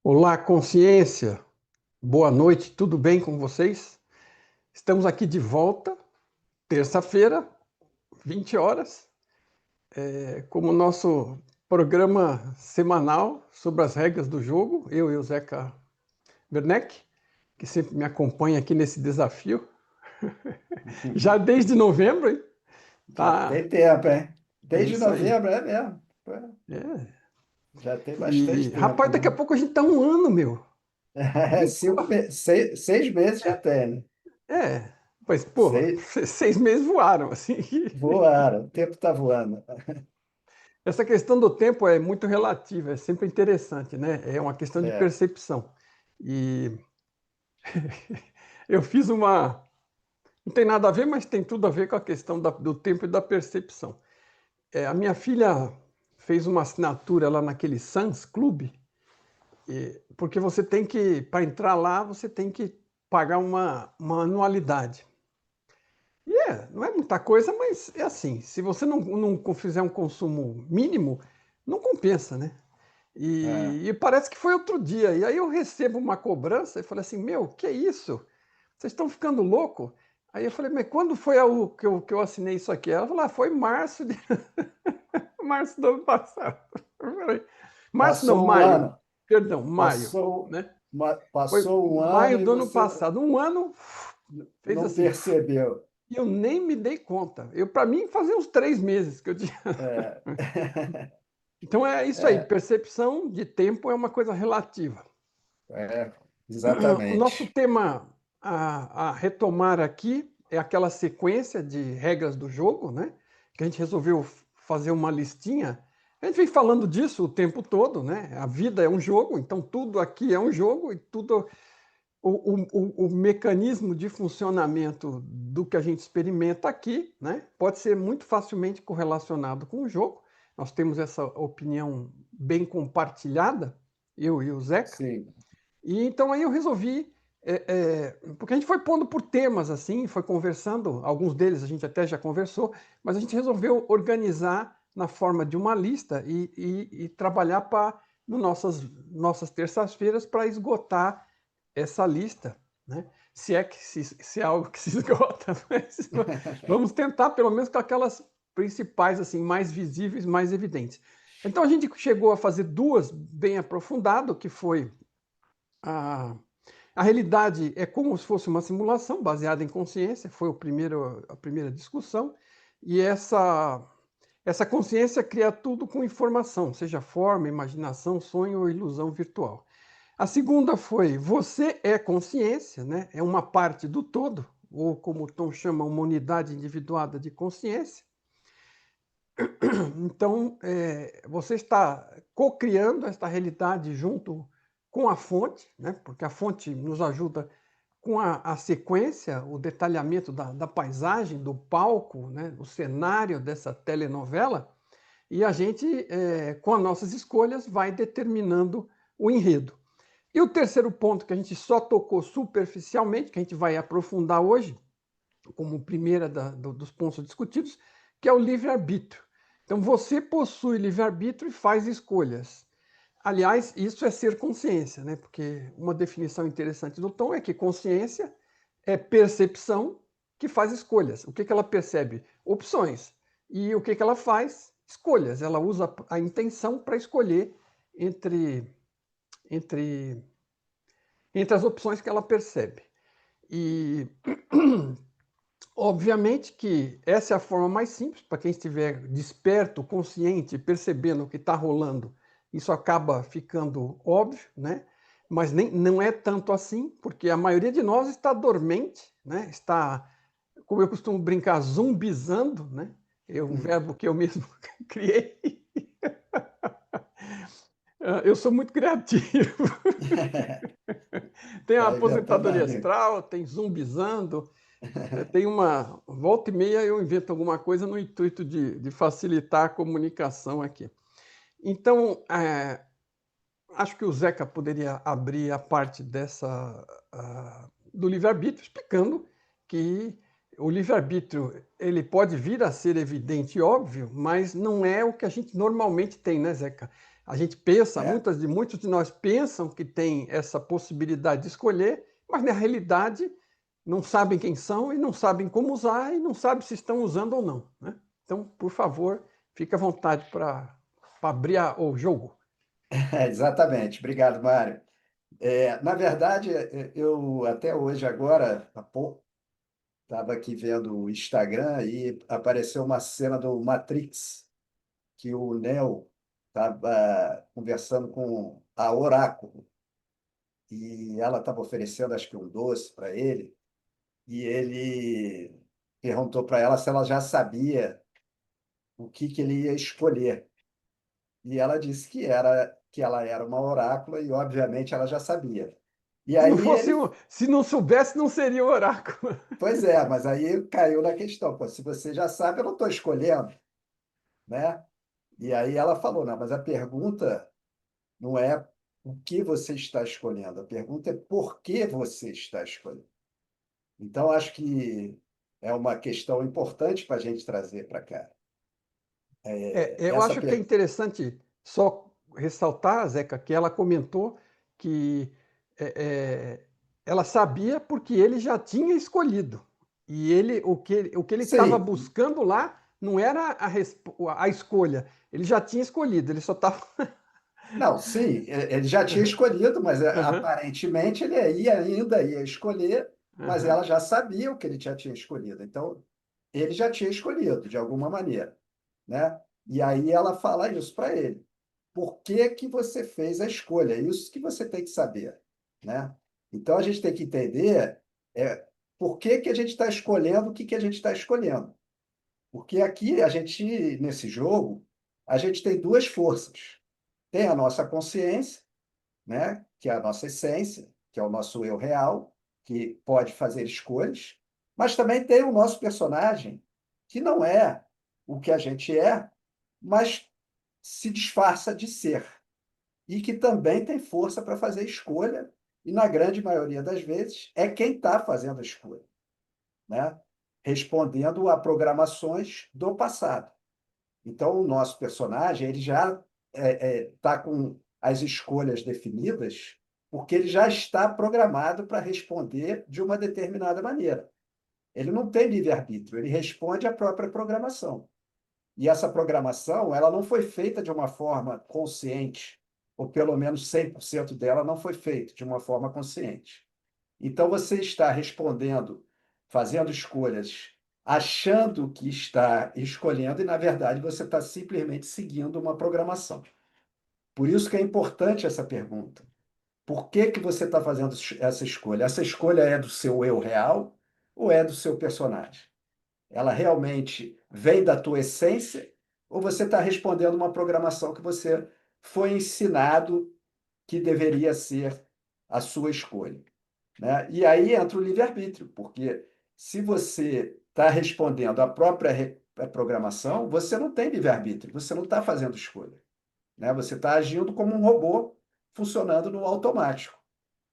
Olá, consciência. Boa noite, tudo bem com vocês? Estamos aqui de volta, terça-feira, 20 horas, como nosso programa semanal sobre as regras do jogo. Eu e o Zeca Werneck, que sempre me acompanha aqui nesse desafio. Já desde novembro, hein? Já Tá, tem tempo, hein? é Desde isso aí. novembro, é mesmo. Pô, É. já tem E, bastante tempo, rapaz, daqui a né? pouco a gente tá um ano, meu. Seis meses já tem, né? É, mas, pô, Seis, 6 meses voaram, assim. voaram, o tempo está voando. Essa questão do tempo é muito relativa, é sempre interessante, né? É uma questão de É. percepção. E eu fiz uma. Não tem nada a ver, mas tem tudo a ver com a questão do tempo e da percepção. A minha filha fez uma assinatura lá naquele Suns Club, porque você tem que, para entrar lá, você tem que pagar uma anualidade. Não é muita coisa, mas é assim, se você não fizer um consumo mínimo, não compensa, né? É. E parece que foi outro dia. E aí eu recebo uma cobrança e falei assim, meu, que é isso? Vocês estão ficando louco? Aí eu falei, mas quando foi que eu assinei isso aqui? Ela falou, foi março de março do ano passado. Eu falei, março não, Passou um maio. ano, Perdão, maio, passou, né? Foi passou um maio ano e do ano você passado. Um ano fez não assim. percebeu. E eu nem me dei conta. Para mim, fazia uns 3 meses que eu tinha. É. Então é isso aí. É, Percepção de tempo é uma coisa relativa. é, O nosso exatamente. tema a retomar aqui é aquela sequência de regras do jogo, né? Que a gente resolveu fazer uma listinha. A gente vem falando disso o tempo todo, né? A vida é um jogo, então tudo aqui é um jogo e tudo o mecanismo de funcionamento do que a gente experimenta aqui, né? Pode ser muito facilmente correlacionado com o jogo. Nós temos essa opinião bem compartilhada, eu e o Zeca. Sim. E então aí eu resolvi, porque a gente foi pondo por temas assim, foi conversando, alguns deles a gente até já conversou, mas a gente resolveu organizar na forma de uma lista e trabalhar para nossas terças-feiras para esgotar essa lista, né? Se é algo que se esgota, mas vamos tentar pelo menos com aquelas principais assim, mais visíveis, mais evidentes. Então a gente chegou a fazer duas bem aprofundado, que foi a a realidade é como se fosse uma simulação baseada em consciência, foi a primeira discussão, e essa consciência cria tudo com informação, seja forma, imaginação, sonho ou ilusão virtual. A segunda foi você é consciência, né? É uma parte do todo, ou como o Tom chama, uma unidade individuada de consciência. Então, você está co-criando esta realidade junto com a fonte, né? Porque a fonte nos ajuda com a sequência, o detalhamento da paisagem, do palco, né? O cenário dessa telenovela, e a gente, com as nossas escolhas, vai determinando o enredo. E o terceiro ponto que a gente só tocou superficialmente, que a gente vai aprofundar hoje, como primeira dos pontos discutidos, que é o livre-arbítrio. Então, você possui livre-arbítrio e faz escolhas. Aliás, isso é ser consciência, né? Porque uma definição interessante do Tom é que consciência é percepção que faz escolhas. O que ela percebe? Opções. E o que ela faz? Escolhas. Ela usa a intenção para escolher entre, entre, entre as opções que ela percebe. E obviamente que essa é a forma mais simples para quem estiver desperto, consciente, percebendo o que está rolando. Isso acaba ficando óbvio, né? Mas não é tanto assim, porque a maioria de nós está dormente, né? Está, como eu costumo brincar, zumbizando, né? É um verbo que eu mesmo criei. Eu sou muito criativo. Tem a Já tá aposentadoria maneiro. astral, tem zumbizando. Tem uma volta e meia eu invento alguma coisa no intuito de facilitar a comunicação aqui. Então, acho que o Zeca poderia abrir a parte do livre-arbítrio explicando que o livre-arbítrio, ele pode vir a ser evidente e óbvio, mas não é o que a gente normalmente tem, né, Zeca? A gente pensa, É, muitos de nós pensam que tem essa possibilidade de escolher, mas na realidade não sabem quem são e não sabem como usar e não sabem se estão usando ou não, né? Então, por favor, fique à vontade para abrir o jogo. exatamente. Obrigado, Mário. Na verdade, eu até hoje, agora, há pouco, estava aqui vendo o Instagram e apareceu uma cena do Matrix, que o Neo estava conversando com a Oráculo e ela estava oferecendo, acho que um doce para ele, e ele perguntou para ela se ela já sabia o que ele ia escolher. E ela disse que ela era uma orácula e, obviamente, ela já sabia. E Se não aí fosse, ele, se não soubesse, não seria o oráculo. pois é, mas aí caiu na questão, pô, se você já sabe, eu não estou escolhendo, né? E aí ela falou, não, mas a pergunta não é o que você está escolhendo, a pergunta é por que você está escolhendo. Então, acho que é uma questão importante para a gente trazer para cá. Eu Essa acho que é per... interessante só ressaltar, Zeca, que ela comentou que é, é, ela sabia porque ele já tinha escolhido. E o que ele estava Sim, buscando lá não era a escolha. Ele já tinha escolhido, ele só estava. não, sim, ele já tinha escolhido, mas Aham, aparentemente ele ainda ia escolher, mas aham. ela já sabia o que ele já tinha escolhido. Então, ele já tinha escolhido, de alguma maneira, né? E aí ela fala isso para ele. Por que que você fez a escolha? É isso que você tem que saber, né? Então, a gente tem que entender por que que a gente está escolhendo o que que a gente está escolhendo. Porque aqui, nesse jogo, a gente tem duas forças. Tem a nossa consciência, né? Que é a nossa essência, que é o nosso eu real, que pode fazer escolhas, mas também tem o nosso personagem, que não é o que a gente é, mas se disfarça de ser, e que também tem força para fazer escolha, e na grande maioria das vezes é quem está fazendo a escolha, né? Respondendo a programações do passado. Então, o nosso personagem ele já está com as escolhas definidas, porque ele já está programado para responder de uma determinada maneira. Ele não tem livre-arbítrio, ele responde à própria programação. E essa programação ela não foi feita de uma forma consciente, ou pelo menos 100% dela não foi feita de uma forma consciente. Então, você está respondendo, fazendo escolhas, achando que está escolhendo, e, na verdade, você está simplesmente seguindo uma programação. Por isso que é importante essa pergunta. Por que que você está fazendo essa escolha? Essa escolha é do seu eu real ou é do seu personagem? Ela realmente vem da tua essência ou você está respondendo uma programação que você foi ensinado que deveria ser a sua escolha? Né? E aí entra o livre-arbítrio, porque se você está respondendo à própria programação, você não tem livre-arbítrio, você não está fazendo escolha. Né? Você está agindo como um robô funcionando no automático.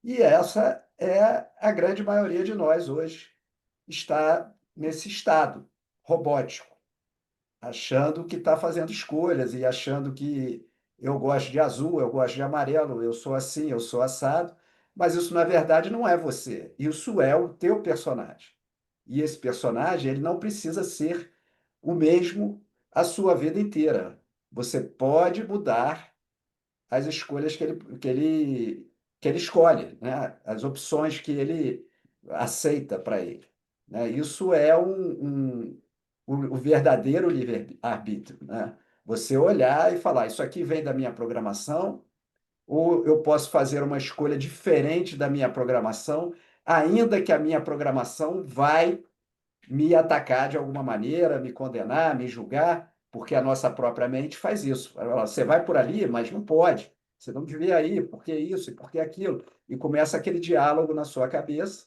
E essa é a grande maioria de nós hoje, está nesse estado robótico, achando que está fazendo escolhas e achando que eu gosto de azul, eu gosto de amarelo, eu sou assim, eu sou assado, mas isso na verdade não é você, isso é o teu personagem. E esse personagem, ele não precisa ser o mesmo a sua vida inteira. Você pode mudar as escolhas que ele escolhe, né? As opções que ele aceita para ele. Né? Isso é o verdadeiro livre-arbítrio. Né? Você olhar e falar: isso aqui vem da minha programação, ou eu posso fazer uma escolha diferente da minha programação, ainda que a minha programação vai me atacar de alguma maneira, me condenar, me julgar, porque a nossa própria mente faz isso. Ela fala, você vai por ali, mas não pode. Você não devia ir, por que isso e por que aquilo? E começa aquele diálogo na sua cabeça,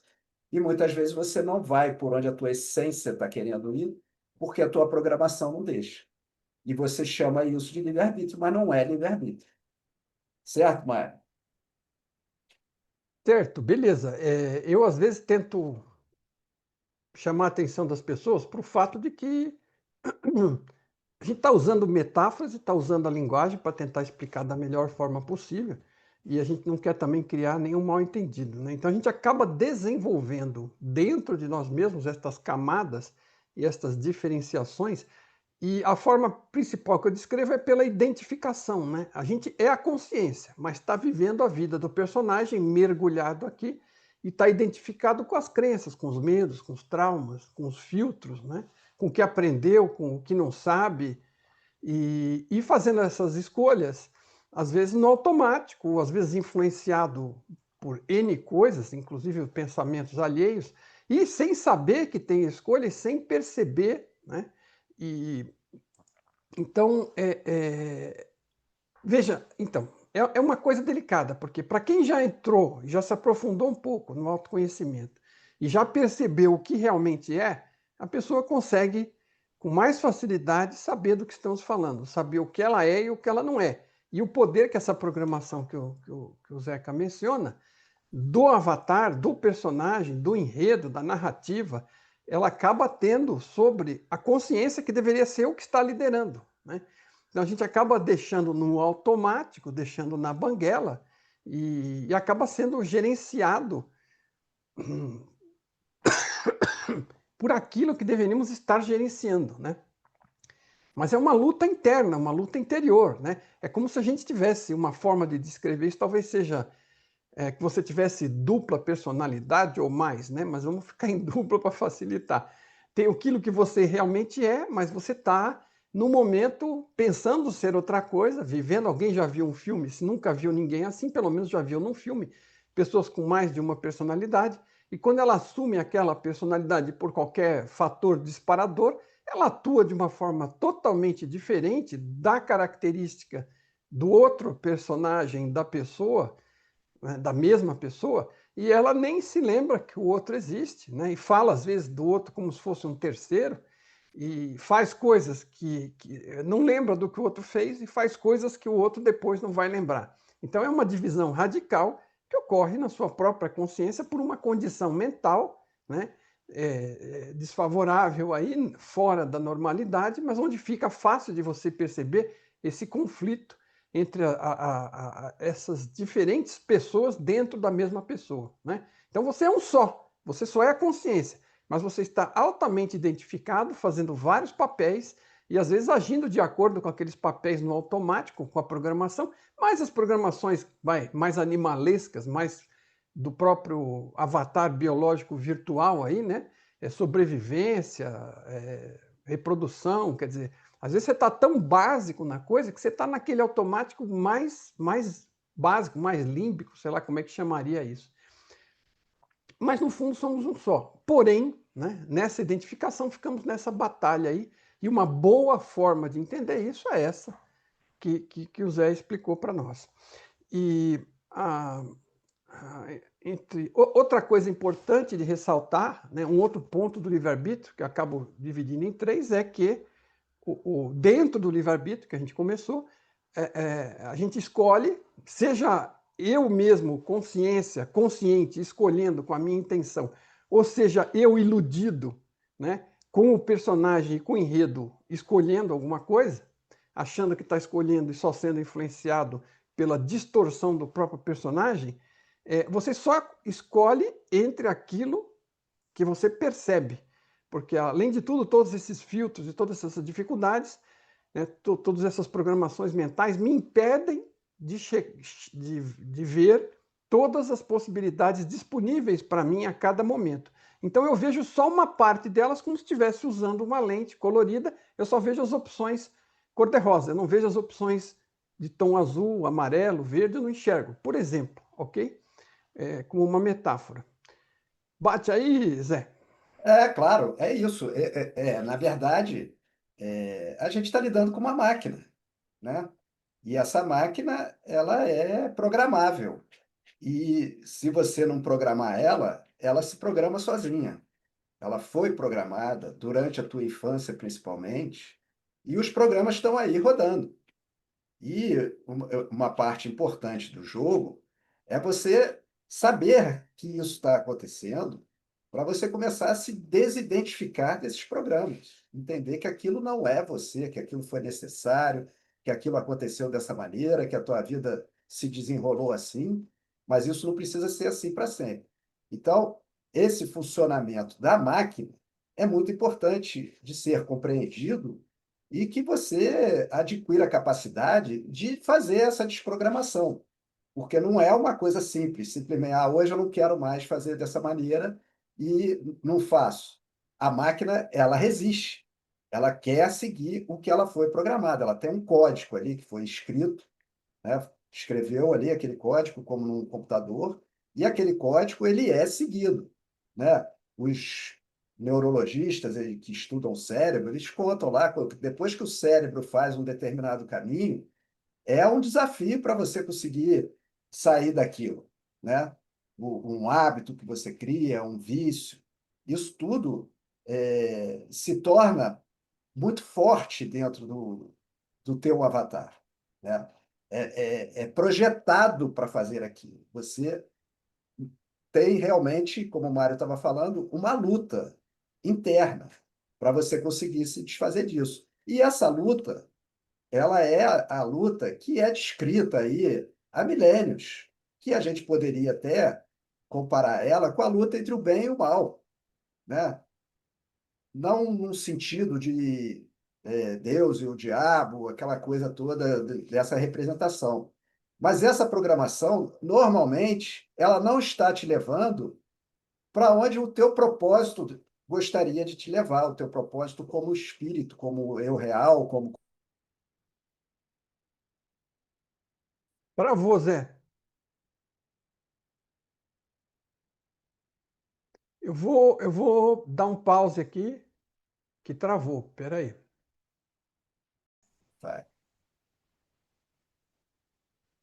e muitas vezes você não vai por onde a tua essência está querendo ir, porque a tua programação não deixa. E você chama isso de livre-arbítrio, mas não é livre-arbítrio. Certo, Mário? Certo, beleza. Eu, às vezes, tento chamar a atenção das pessoas para o fato de que a gente está usando metáforas e está usando a linguagem para tentar explicar da melhor forma possível, e a gente não quer também criar nenhum mal-entendido, né? Então a gente acaba desenvolvendo dentro de nós mesmos estas camadas e estas diferenciações, e a forma principal que eu descrevo é pela identificação, né? A gente é a consciência, mas está vivendo a vida do personagem mergulhado aqui e está identificado com as crenças, com os medos, com os traumas, com os filtros, né? Com o que aprendeu, com o que não sabe, e fazendo essas escolhas, às vezes no automático, ou às vezes influenciado por N coisas, inclusive pensamentos alheios, e sem saber que tem escolha e sem perceber, né? E então, veja, então, é uma coisa delicada, porque para quem já entrou, já se aprofundou um pouco no autoconhecimento e já percebeu o que realmente é, a pessoa consegue, com mais facilidade, saber do que estamos falando, saber o que ela é e o que ela não é. E o poder que essa programação que o Zeca menciona, do avatar, do personagem, do enredo, da narrativa, ela acaba tendo sobre a consciência que deveria ser o que está liderando, né? Então a gente acaba deixando no automático, deixando na banguela, e acaba sendo gerenciado por aquilo que deveríamos estar gerenciando, né? Mas é uma luta interna, uma luta interior, né? É como se a gente tivesse uma forma de descrever isso, talvez seja que você tivesse dupla personalidade ou mais, né? Mas vamos ficar em dupla para facilitar. Tem aquilo que você realmente é, mas você está, no momento, pensando ser outra coisa, vivendo. Alguém já viu um filme? Se nunca viu ninguém assim, pelo menos já viu num filme, pessoas com mais de uma personalidade, e quando ela assume aquela personalidade por qualquer fator disparador, ela atua de uma forma totalmente diferente da característica do outro personagem da pessoa, né, da mesma pessoa, e ela nem se lembra que o outro existe, né? E fala às vezes do outro como se fosse um terceiro, e faz coisas que não lembra do que o outro fez e faz coisas que o outro depois não vai lembrar. Então é uma divisão radical que ocorre na sua própria consciência por uma condição mental, né? Desfavorável aí, fora da normalidade, mas onde fica fácil de você perceber esse conflito entre essas diferentes pessoas dentro da mesma pessoa, né? Então você é um só, você só é a consciência, mas você está altamente identificado, fazendo vários papéis e às vezes agindo de acordo com aqueles papéis no automático, com a programação, mas as programações mais animalescas, mais do próprio avatar biológico virtual aí, né? Sobrevivência, reprodução, quer dizer, às vezes você está tão básico na coisa que você está naquele automático mais básico, mais límbico, sei lá como é que chamaria isso. Mas no fundo somos um só. Porém, né, nessa identificação ficamos nessa batalha aí, e uma boa forma de entender isso é essa que o Zé explicou para nós. E outra coisa importante de ressaltar, né, um outro ponto do livre-arbítrio, que eu acabo dividindo em três, é que dentro do livre-arbítrio que a gente começou, a gente escolhe, seja eu mesmo, consciente, escolhendo com a minha intenção, ou seja, eu iludido, né, com o personagem e com o enredo, escolhendo alguma coisa, achando que está escolhendo e só sendo influenciado pela distorção do próprio personagem, você só escolhe entre aquilo que você percebe. Porque, além de tudo, todos esses filtros e todas essas dificuldades, né, todas essas programações mentais me impedem de ver todas as possibilidades disponíveis para mim a cada momento. Então eu vejo só uma parte delas como se estivesse usando uma lente colorida, eu só vejo as opções cor-de-rosa, eu não vejo as opções de tom azul, amarelo, verde, eu não enxergo, por exemplo, ok? Como uma metáfora. Bate aí, Zé. Claro, é isso. Na verdade, a gente está lidando com uma máquina, né? E essa máquina, ela é programável. E se você não programar ela, ela se programa sozinha. Ela foi programada durante a tua infância, principalmente, e os programas estão aí rodando. E uma parte importante do jogo é você saber que isso está acontecendo para você começar a se desidentificar desses programas, entender que aquilo não é você, que aquilo foi necessário, que aquilo aconteceu dessa maneira, que a tua vida se desenrolou assim, mas isso não precisa ser assim para sempre. Então, esse funcionamento da máquina é muito importante de ser compreendido e que você adquira a capacidade de fazer essa desprogramação, porque não é uma coisa simples, simplesmente, hoje eu não quero mais fazer dessa maneira e não faço. A máquina, ela resiste, ela quer seguir o que ela foi programada, ela tem um código ali que foi escrito, né? Escreveu ali aquele código como num computador, e aquele código ele é seguido, né? Os neurologistas que estudam o cérebro, eles contam lá, depois que o cérebro faz um determinado caminho, é um desafio para você conseguir sair daquilo, né? Um hábito que você cria, um vício, isso tudo se torna muito forte dentro do teu avatar, né? É projetado para fazer aquilo. Você tem realmente, como o Mário estava falando, uma luta interna para você conseguir se desfazer disso. E essa luta, ela é a luta que é descrita aí há milênios, que a gente poderia até comparar ela com a luta entre o bem e o mal, né? Não no sentido de Deus e o diabo, aquela coisa toda dessa representação. Mas essa programação, normalmente, ela não está te levando para onde o teu propósito gostaria de te levar, o teu propósito como espírito, como eu real, como... Travou, Zé. Eu vou dar um pause aqui, que travou. Espera aí.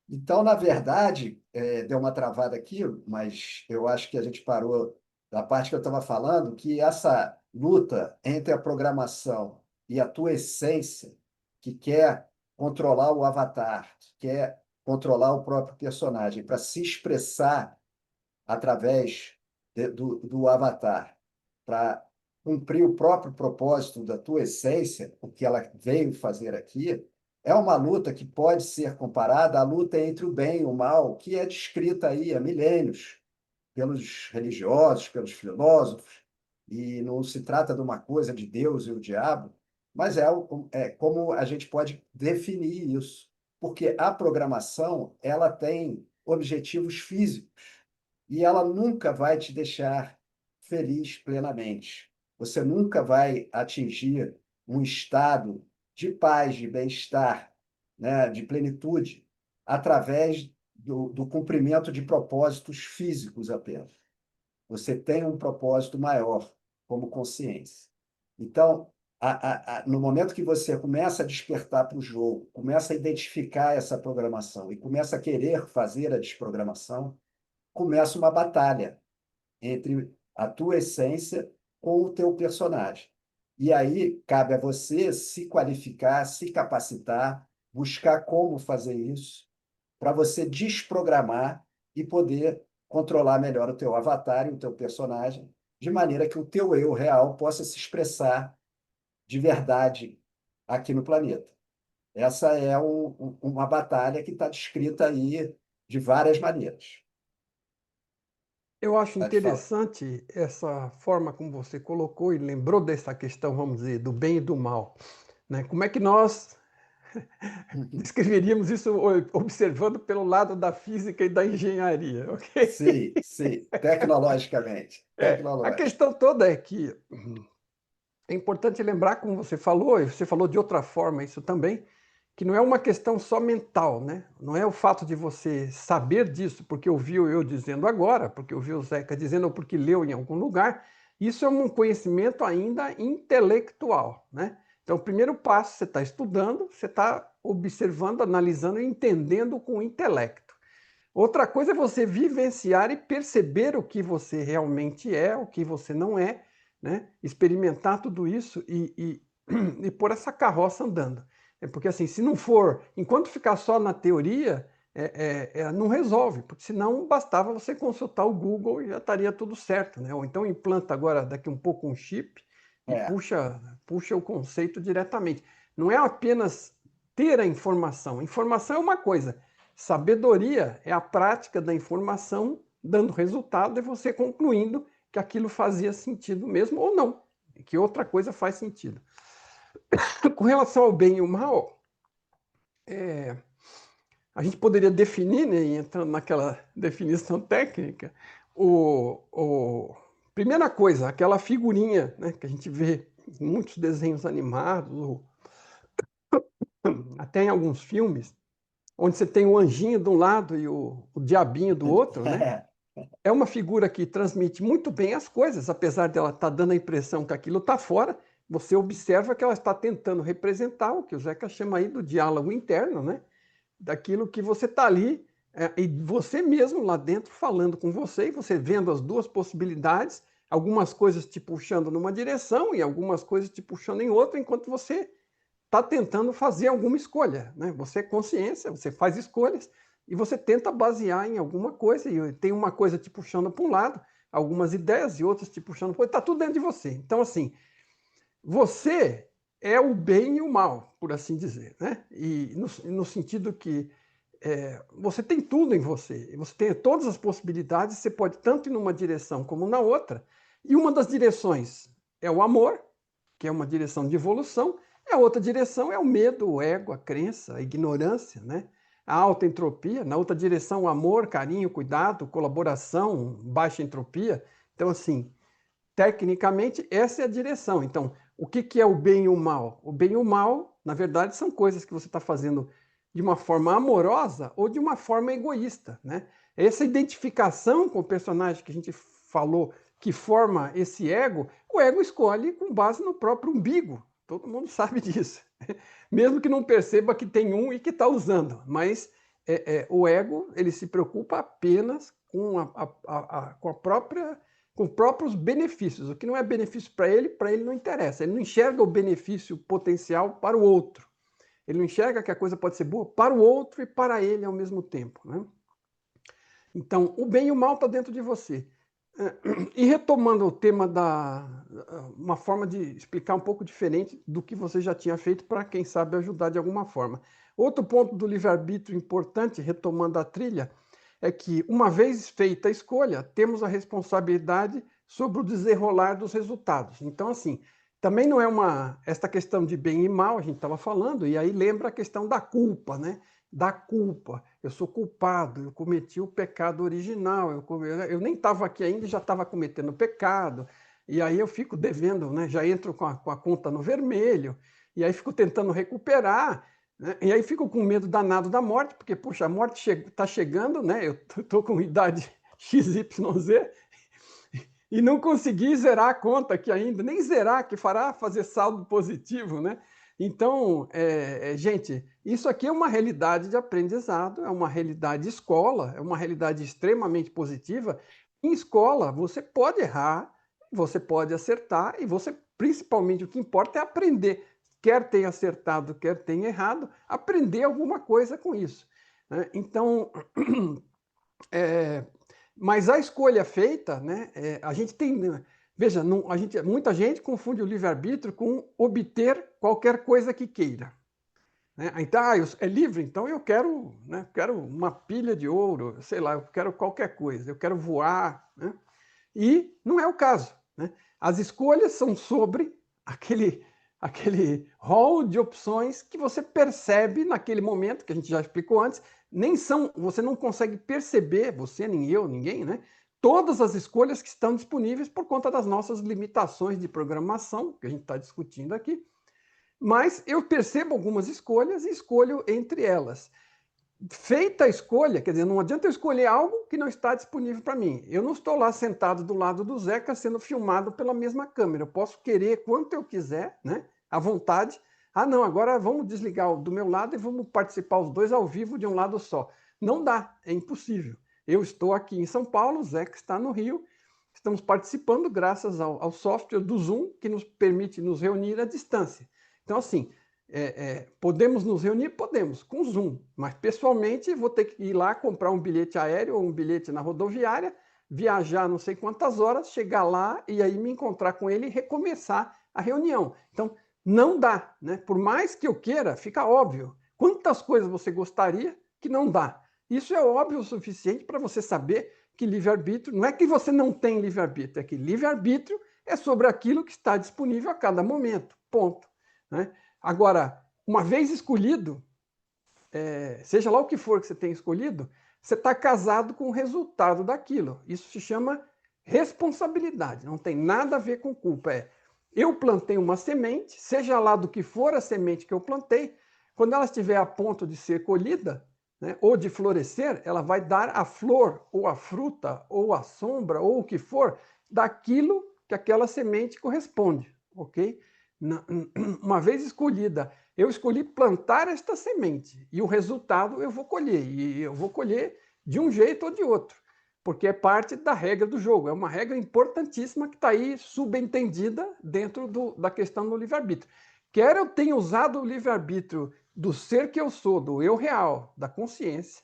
Então, na verdade, deu uma travada aqui, mas eu acho que a gente parou da parte que eu estava falando, que essa luta entre a programação e a tua essência, que quer controlar o avatar, que quer controlar o próprio personagem, para se expressar através do avatar, para cumprir o próprio propósito da tua essência, o que ela veio fazer aqui, é uma luta que pode ser comparada à luta entre o bem e o mal, que é descrita aí há milênios pelos religiosos, pelos filósofos, e não se trata de uma coisa de Deus e o diabo, mas é como a gente pode definir isso, porque a programação ela tem objetivos físicos e ela nunca vai te deixar feliz plenamente. Você nunca vai atingir um estado de paz, de bem-estar, né, de plenitude, através do cumprimento de propósitos físicos apenas. Você tem um propósito maior, como consciência. Então, no momento que você começa a despertar para o jogo, começa a identificar essa programação e começa a querer fazer a desprogramação, começa uma batalha entre a tua essência com o teu personagem. E aí cabe a você se qualificar, se capacitar, buscar como fazer isso, para você desprogramar e poder controlar melhor o teu avatar e o teu personagem, de maneira que o teu eu real possa se expressar de verdade aqui no planeta. Essa é uma batalha que está descrita aí de várias maneiras. Eu acho Pode falar. interessante essa forma como você colocou e lembrou dessa questão, vamos dizer, do bem e do mal, né? Como é que nós descreveríamos isso observando pelo lado da física e da engenharia, ok? Sim, sim, tecnologicamente. A Tecnológico. questão toda é que é importante lembrar, como você falou, e você falou de outra forma isso também, que não é uma questão só mental, né? Não é o fato de você saber disso porque ouviu eu dizendo agora, porque ouviu o Zeca dizendo ou porque leu em algum lugar. Isso é um conhecimento ainda intelectual, né? Então, o primeiro passo, você está estudando, você está observando, analisando e entendendo com o intelecto. Outra coisa é você vivenciar e perceber o que você realmente é, o que você não é, né? Experimentar tudo isso e pôr essa carroça andando. Porque assim, se não for, enquanto ficar só na teoria, não resolve, porque senão bastava você consultar o Google e já estaria tudo certo, né? Ou então implanta agora, daqui um pouco, um chip e É, puxa o conceito diretamente. Não é apenas ter a informação. Informação é uma coisa. Sabedoria é a prática da informação dando resultado e você concluindo que aquilo fazia sentido mesmo ou não, que outra coisa faz sentido. Com relação ao bem e o mal, a gente poderia definir, né, entrando naquela definição técnica, primeira coisa, aquela figurinha, né, que a gente vê em muitos desenhos animados, ou até em alguns filmes, onde você tem o anjinho de um lado e o diabinho do outro, né? É uma figura que transmite muito bem as coisas, apesar dela estar dando a impressão que aquilo está fora, você observa que ela está tentando representar o que o Zeca chama aí do diálogo interno, né? Daquilo que você está ali, e você mesmo lá dentro falando com você, e você vendo as duas possibilidades, algumas coisas te puxando numa direção e algumas coisas te puxando em outra, enquanto você está tentando fazer alguma escolha, né? Você é consciência, você faz escolhas e você tenta basear em alguma coisa e tem uma coisa te puxando para um lado, algumas ideias e outras te puxando para o outro, está tudo dentro de você. Então, assim, você é o bem e o mal, por assim dizer, né? E no sentido que você tem tudo em você, você tem todas as possibilidades, você pode tanto ir numa direção como na outra, e uma das direções é o amor, que é uma direção de evolução, e a outra direção é o medo, o ego, a crença, a ignorância, né? A alta entropia, na outra direção o amor, carinho, cuidado, colaboração, baixa entropia. Então, assim, tecnicamente, essa é a direção. Então, o que é o bem e o mal? O bem e o mal, na verdade, são coisas que você está fazendo de uma forma amorosa ou de uma forma egoísta, né? Essa identificação com o personagem que a gente falou, que forma esse ego, o ego escolhe com base no próprio umbigo. Todo mundo sabe disso. Mesmo que não perceba que tem um e que está usando. Mas o ego, ele se preocupa apenas com a própria, com próprios benefícios. O que não é benefício para ele não interessa. Ele não enxerga o benefício potencial para o outro. Ele não enxerga que a coisa pode ser boa para o outro e para ele ao mesmo tempo, né? Então, o bem e o mal está dentro de você. E retomando o tema uma forma de explicar um pouco diferente do que você já tinha feito para, quem sabe, ajudar de alguma forma. Outro ponto do livre-arbítrio importante, retomando a trilha, é que, uma vez feita a escolha, temos a responsabilidade sobre o desenrolar dos resultados. Então, assim, também não é esta questão de bem e mal, a gente estava falando, e aí lembra a questão da culpa, né? Da culpa. Eu sou culpado, eu cometi o pecado original, eu nem estava aqui ainda e já estava cometendo pecado, e aí eu fico devendo, né? Já entro com a conta no vermelho, e aí fico tentando recuperar, né? E aí fico com medo danado da morte, porque, puxa, a morte está chegando, né? Eu estou com idade XYZ, e não consegui zerar a conta aqui ainda, nem zerar, que fará fazer saldo positivo, né? Então, gente, isso aqui é uma realidade de aprendizado, é uma realidade de escola, é uma realidade extremamente positiva. Em escola, você pode errar, você pode acertar, e você, principalmente, o que importa é aprender. Quer tenha acertado, quer tenha errado, aprender alguma coisa com isso, né? Então, mas a escolha feita, né, a gente tem. Veja, muita gente confunde o livre-arbítrio com obter qualquer coisa que queira, né? Então, é livre, então eu quero, né, quero uma pilha de ouro, sei lá, eu quero qualquer coisa, eu quero voar, né? E não é o caso, né? As escolhas são sobre aquele rol de opções que você percebe naquele momento, que a gente já explicou antes, você não consegue perceber, você, nem eu, ninguém, né? Todas as escolhas que estão disponíveis por conta das nossas limitações de programação, que a gente está discutindo aqui, mas eu percebo algumas escolhas e escolho entre elas. Feita a escolha, quer dizer, não adianta eu escolher algo que não está disponível para mim. Eu não estou lá sentado do lado do Zeca sendo filmado pela mesma câmera. Eu posso querer quanto eu quiser, né? À vontade. Ah, não, agora vamos desligar do meu lado e vamos participar os dois ao vivo de um lado só. Não dá, é impossível. Eu estou aqui em São Paulo, o Zeca está no Rio. Estamos participando graças ao software do Zoom, que nos permite nos reunir à distância. Então, assim, Podemos nos reunir? Podemos, com Zoom, mas pessoalmente vou ter que ir lá comprar um bilhete aéreo ou um bilhete na rodoviária, viajar não sei quantas horas, chegar lá e aí me encontrar com ele e recomeçar a reunião. Então, não dá, né? Por mais que eu queira, fica óbvio. Quantas coisas você gostaria que não dá? Isso é óbvio o suficiente para você saber que livre-arbítrio, não é que você não tem livre-arbítrio, é que livre-arbítrio é sobre aquilo que está disponível a cada momento, ponto. Né? Agora, uma vez escolhido, seja lá o que for que você tenha escolhido, você está casado com o resultado daquilo. Isso se chama responsabilidade, não tem nada a ver com culpa. Eu plantei uma semente, seja lá do que for a semente que eu plantei, quando ela estiver a ponto de ser colhida, né, ou de florescer, ela vai dar a flor, ou a fruta, ou a sombra, ou o que for, daquilo que aquela semente corresponde, ok? Uma vez escolhida, eu escolhi plantar esta semente e o resultado eu vou colher. E eu vou colher de um jeito ou de outro, porque é parte da regra do jogo. É uma regra importantíssima que está aí subentendida dentro da questão do livre-arbítrio. Quer eu tenha usado o livre-arbítrio do ser que eu sou, do eu real, da consciência,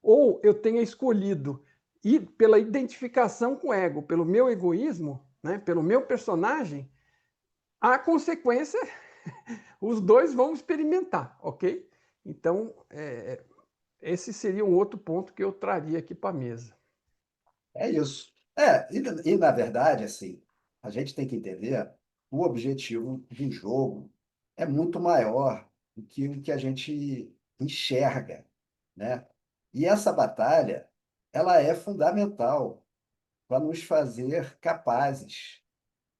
ou eu tenha escolhido ir pela identificação com o ego, pelo meu egoísmo, né, pelo meu personagem, a consequência, os dois vão experimentar, ok? Então, esse seria um outro ponto que eu traria aqui para a mesa. É isso. Na verdade, assim, a gente tem que entender o objetivo do jogo é muito maior do que o que a gente enxerga, né? E essa batalha, ela é fundamental para nos fazer capazes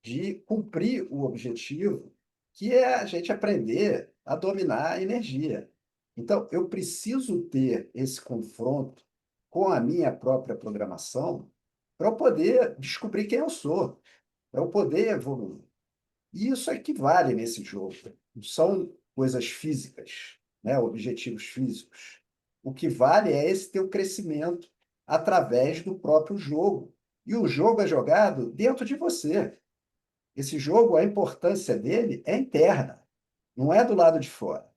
de cumprir o objetivo, que é a gente aprender a dominar a energia. Então, eu preciso ter esse confronto com a minha própria programação para eu poder descobrir quem eu sou, para eu poder evoluir. E isso equivale nesse jogo. Não são coisas físicas, né? Objetivos físicos. O que vale é esse teu crescimento através do próprio jogo. E o jogo é jogado dentro de você. Esse jogo, a importância dele é interna, não é do lado de fora.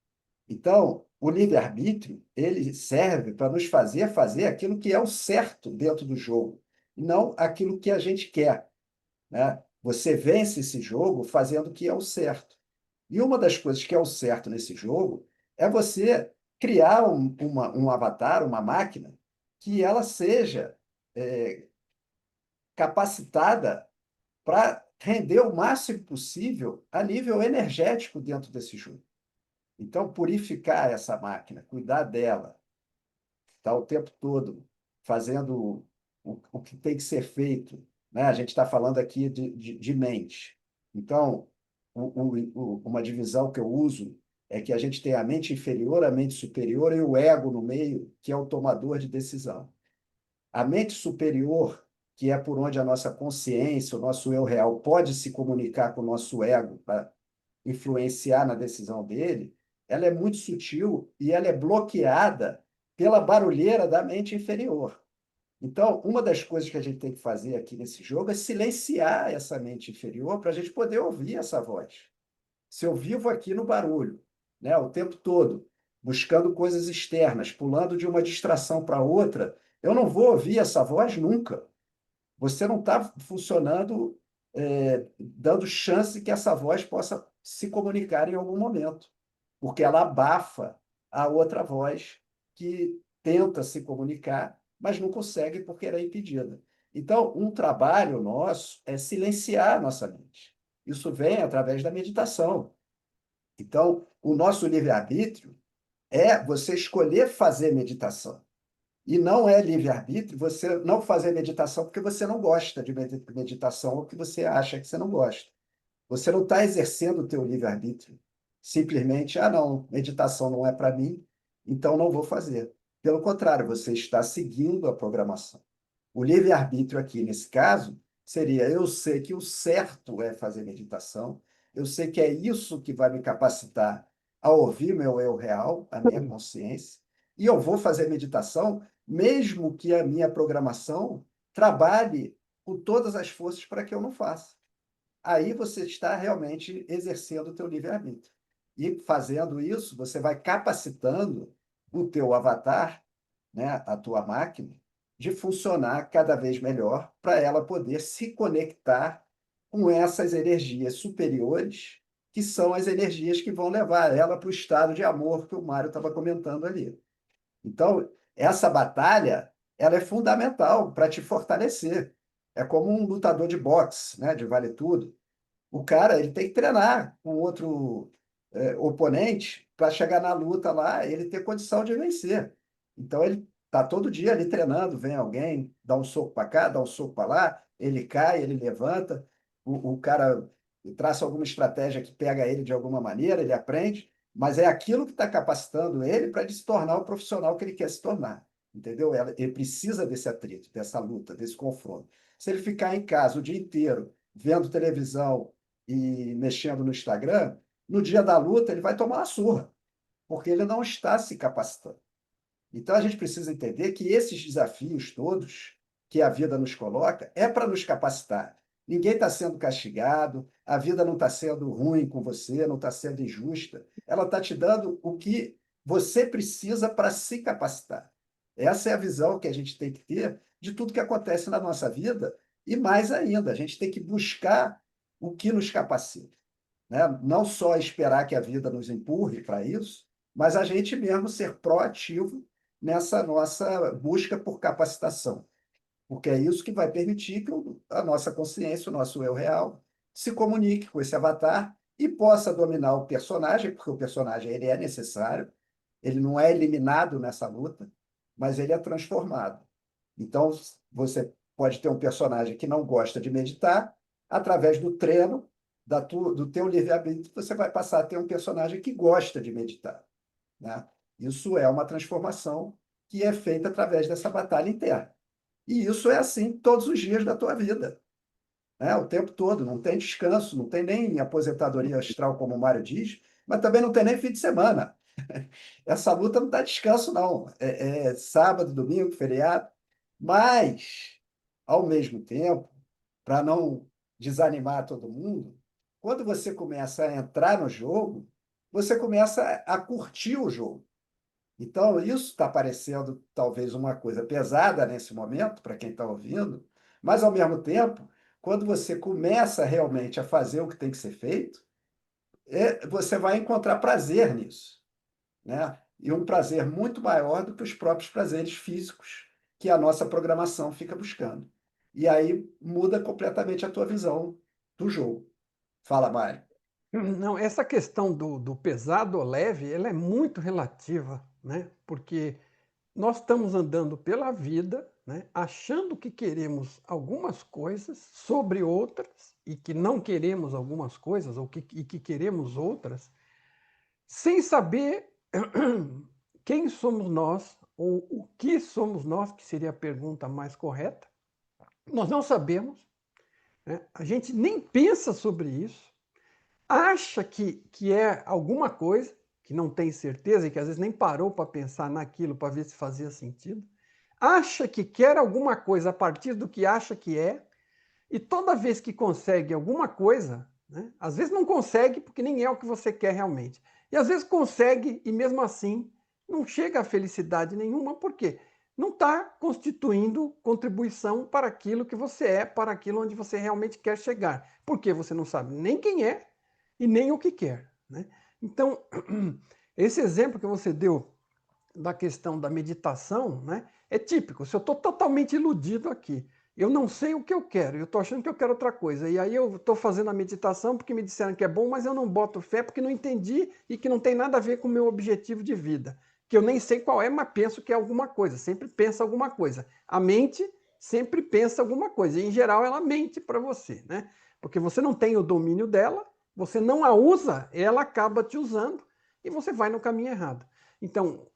Então, o livre-arbítrio, ele serve para nos fazer aquilo que é o certo dentro do jogo, e não aquilo que a gente quer, né? Você vence esse jogo fazendo o que é o certo. E uma das coisas que é o certo nesse jogo é você criar um avatar, uma máquina, que ela seja capacitada para render o máximo possível a nível energético dentro desse jogo. Então, purificar essa máquina, cuidar dela, estar o tempo todo fazendo o que tem que ser feito. Né? A gente está falando aqui de mente. Então, uma divisão que eu uso é que a gente tem a mente inferior, a mente superior e o ego no meio, que é o tomador de decisão. A mente superior, que é por onde a nossa consciência, o nosso eu real, pode se comunicar com o nosso ego para influenciar na decisão dele, ela é muito sutil e ela é bloqueada pela barulheira da mente inferior. Então, uma das coisas que a gente tem que fazer aqui nesse jogo é silenciar essa mente inferior para a gente poder ouvir essa voz. Se eu vivo aqui no barulho, né, o tempo todo, buscando coisas externas, pulando de uma distração para outra, eu não vou ouvir essa voz nunca. Você não está funcionando, dando chance que essa voz possa se comunicar em algum momento, porque ela abafa a outra voz que tenta se comunicar, mas não consegue porque ela é impedida. Então, um trabalho nosso é silenciar a nossa mente. Isso vem através da meditação. Então, o nosso livre-arbítrio é você escolher fazer meditação. E não é livre-arbítrio você não fazer meditação porque você não gosta de meditação ou que você acha que você não gosta. Você não está exercendo o teu livre-arbítrio. Simplesmente, não, meditação não é para mim, então não vou fazer. Pelo contrário, você está seguindo a programação. O livre-arbítrio aqui, nesse caso, seria: eu sei que o certo é fazer meditação, eu sei que é isso que vai me capacitar a ouvir meu eu real, a minha consciência, e eu vou fazer meditação, mesmo que a minha programação trabalhe com todas as forças para que eu não faça. Aí você está realmente exercendo o teu livre-arbítrio. E fazendo isso, você vai capacitando o teu avatar, né, a tua máquina, de funcionar cada vez melhor para ela poder se conectar com essas energias superiores, que são as energias que vão levar ela para o estado de amor que o Mário estava comentando ali. Então, essa batalha, ela é fundamental para te fortalecer. É como um lutador de boxe, né, de vale tudo. O cara, ele tem que treinar com outro oponente para chegar na luta lá, ele ter condição de vencer. Então, ele está todo dia ali treinando, vem alguém, dá um soco para cá, dá um soco para lá, ele cai, ele levanta, o cara traça alguma estratégia que pega ele de alguma maneira, ele aprende, mas é aquilo que está capacitando ele para ele se tornar o profissional que ele quer se tornar. Entendeu? Ele precisa desse atrito, dessa luta, desse confronto. Se ele ficar em casa o dia inteiro vendo televisão e mexendo no Instagram, no dia da luta ele vai tomar uma surra, porque ele não está se capacitando. Então a gente precisa entender que esses desafios todos que a vida nos coloca é para nos capacitar. Ninguém está sendo castigado, a vida não está sendo ruim com você, não está sendo injusta. Ela está te dando o que você precisa para se capacitar. Essa é a visão que a gente tem que ter de tudo que acontece na nossa vida e mais ainda, a gente tem que buscar o que nos capacita, né? Não só esperar que a vida nos empurre para isso, mas a gente mesmo ser proativo nessa nossa busca por capacitação, porque é isso que vai permitir que a nossa consciência, o nosso eu real, se comunique com esse avatar e possa dominar o personagem, porque o personagem ele é necessário, ele não é eliminado nessa luta, mas ele é transformado. Então, você pode ter um personagem que não gosta de meditar, através do treino, do teu livre-arbítrio, você vai passar a ter um personagem que gosta de meditar, né? Isso é uma transformação que é feita através dessa batalha interna. E isso é assim todos os dias da tua vida, né? O tempo todo, não tem descanso, não tem nem aposentadoria astral, como o Mário diz, mas também não tem nem fim de semana. Essa luta não dá descanso, não. É sábado, domingo, feriado. Mas, ao mesmo tempo, para não desanimar todo mundo, quando você começa a entrar no jogo, você começa a curtir o jogo. Então, isso está parecendo talvez uma coisa pesada nesse momento, para quem está ouvindo, mas, ao mesmo tempo, quando você começa realmente a fazer o que tem que ser feito, você vai encontrar prazer nisso, né? E um prazer muito maior do que os próprios prazeres físicos que a nossa programação fica buscando. E aí muda completamente a tua visão do jogo. Fala, Mário. Não, essa questão do pesado ou leve, ela é muito relativa, né? Porque nós estamos andando pela vida, né, achando que queremos algumas coisas sobre outras e que não queremos algumas coisas e que queremos outras, sem saber quem somos nós ou o que somos nós, que seria a pergunta mais correta. Nós não sabemos, né? A gente nem pensa sobre isso, acha que é alguma coisa, que não tem certeza e que às vezes nem parou para pensar naquilo para ver se fazia sentido, acha que quer alguma coisa a partir do que acha que é, e toda vez que consegue alguma coisa, né, às vezes não consegue porque nem é o que você quer realmente, e às vezes consegue e mesmo assim não chega a felicidade nenhuma, porque não está constituindo contribuição para aquilo que você é, para aquilo onde você realmente quer chegar, porque você não sabe nem quem é e nem o que quer, né? Então, esse exemplo que você deu da questão da meditação, né, é típico. Se eu estou totalmente iludido aqui, eu não sei o que eu quero, eu estou achando que eu quero outra coisa, e aí eu estou fazendo a meditação porque me disseram que é bom, mas eu não boto fé porque não entendi e que não tem nada a ver com o meu objetivo de vida, que eu nem sei qual é, mas penso que é alguma coisa, sempre pensa alguma coisa. A mente sempre pensa alguma coisa, e em geral ela mente para você, né? Porque você não tem o domínio dela, você não a usa, ela acaba te usando e você vai no caminho errado. Então,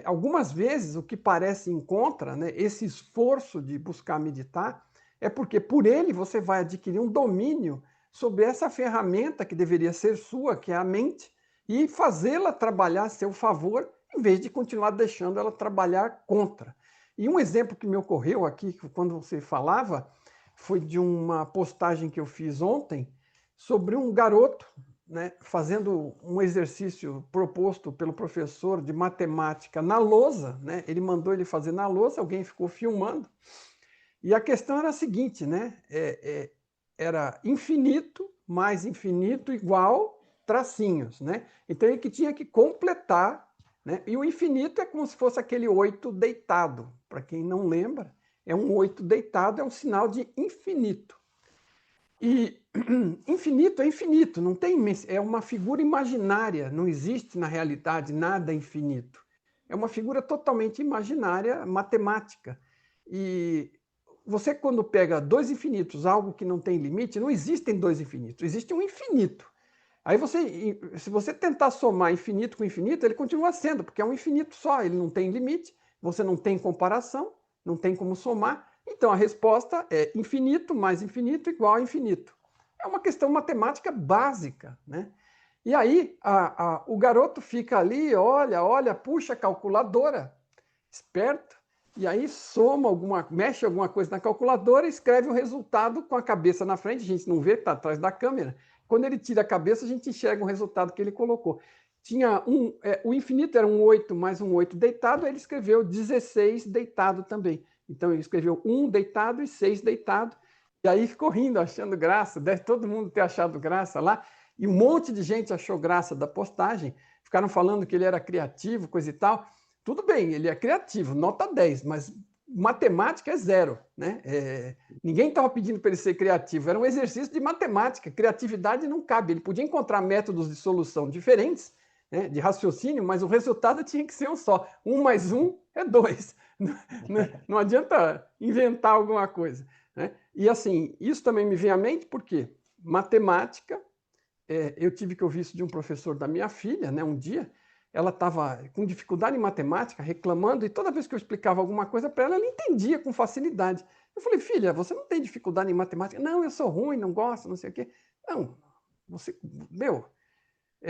algumas vezes o que parece em contra, né, esse esforço de buscar meditar, é porque por ele você vai adquirir um domínio sobre essa ferramenta que deveria ser sua, que é a mente, e fazê-la trabalhar a seu favor, em vez de continuar deixando ela trabalhar contra. E um exemplo que me ocorreu aqui, quando você falava, foi de uma postagem que eu fiz ontem sobre um garoto né, fazendo um exercício proposto pelo professor de matemática na lousa, né? Ele mandou ele fazer na lousa, alguém ficou filmando, e a questão era a seguinte, né? Era infinito mais infinito igual tracinhos, né? Então ele que tinha que completar, né? E o infinito é como se fosse aquele 8 deitado. Para quem não lembra, é um 8 deitado, é um sinal de infinito. E infinito é infinito, não tem, é uma figura imaginária, não existe na realidade nada infinito. É uma figura totalmente imaginária, matemática. E você, quando pega dois infinitos, algo que não tem limite, não existem dois infinitos, existe um infinito. Aí você, se você tentar somar infinito com infinito, ele continua sendo, porque é um infinito só, ele não tem limite, você não tem comparação, não tem como somar. Então a resposta é infinito mais infinito igual a infinito. É uma questão matemática básica, né? E aí o garoto fica ali, olha, puxa a calculadora, esperto, e aí mexe alguma coisa na calculadora e escreve o resultado com a cabeça na frente, a gente não vê, está atrás da câmera. Quando ele tira a cabeça, a gente enxerga o resultado que ele colocou. O infinito era um 8 mais um 8 deitado, ele escreveu 16 deitado também. Então ele escreveu 1 deitado e 6 deitado, e aí ficou rindo, achando graça, deve todo mundo ter achado graça lá, e um monte de gente achou graça da postagem, ficaram falando que ele era criativo, coisa e tal. Tudo bem, ele é criativo, nota 10, mas matemática é zero, né? Ninguém estava pedindo para ele ser criativo, era um exercício de matemática, criatividade não cabe, ele podia encontrar métodos de solução diferentes, né, de raciocínio, mas o resultado tinha que ser um só, 1 mais 1 é 2, não adianta inventar alguma coisa, né? E assim, isso também me vem à mente porque matemática, eu tive que ouvir isso de um professor da minha filha, né, um dia, ela estava com dificuldade em matemática, reclamando, e toda vez que eu explicava alguma coisa para ela, ela entendia com facilidade. Eu falei, filha, você não tem dificuldade em matemática? Não, eu sou ruim, não gosto, não sei o quê. Não,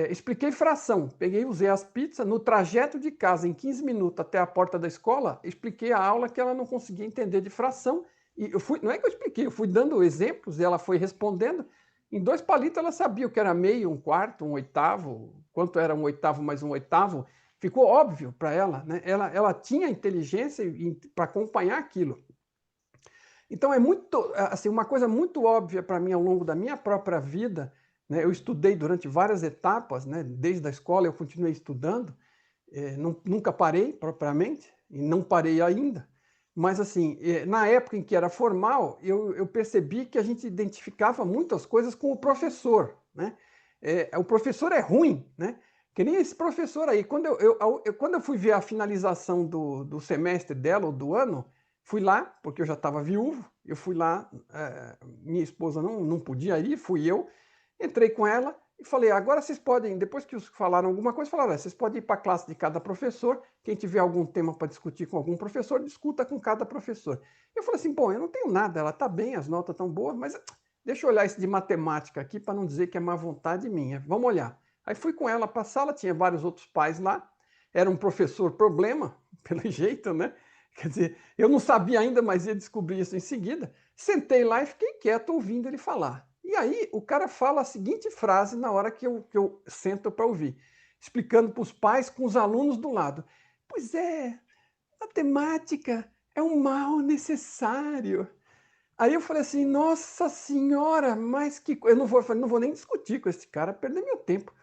expliquei fração, usei as pizzas, no trajeto de casa, em 15 minutos até a porta da escola, expliquei a aula que ela não conseguia entender de fração, e não é que eu expliquei, eu fui dando exemplos, e ela foi respondendo. Em 2 palitos ela sabia o que era meio, um quarto, um oitavo, quanto era um oitavo mais um oitavo, ficou óbvio para ela, né? Ela tinha inteligência para acompanhar aquilo. Então é muito, assim, uma coisa muito óbvia para mim ao longo da minha própria vida, né? Eu estudei durante várias etapas, né? Desde a escola eu continuei estudando, nunca parei propriamente, e não parei ainda, mas assim, na época em que era formal, eu percebi que a gente identificava muitas coisas com o professor, né? O professor é ruim, né? Que nem esse professor aí. Quando eu fui ver a finalização do semestre dela, ou do ano, fui lá, porque eu já estava viúvo, eu fui lá, minha esposa não podia ir, fui eu, entrei com ela, e falei, agora vocês podem, depois que falaram alguma coisa, falaram, vocês podem ir para a classe de cada professor, quem tiver algum tema para discutir com algum professor, discuta com cada professor. Eu falei assim, bom, eu não tenho nada, ela está bem, as notas estão boas, mas deixa eu olhar isso de matemática aqui para não dizer que é má vontade minha, vamos olhar. Aí fui com ela para a sala, tinha vários outros pais lá, era um professor problema, pelo jeito, né? Quer dizer, eu não sabia ainda, mas ia descobrir isso em seguida. Sentei lá e fiquei quieto ouvindo ele falar. E aí o cara fala a seguinte frase na hora que eu sento para ouvir, explicando para os pais com os alunos do lado. Pois é, matemática é um mal necessário. Aí eu falei assim, nossa senhora, mas que... Eu não vou nem discutir com esse cara, perder meu tempo.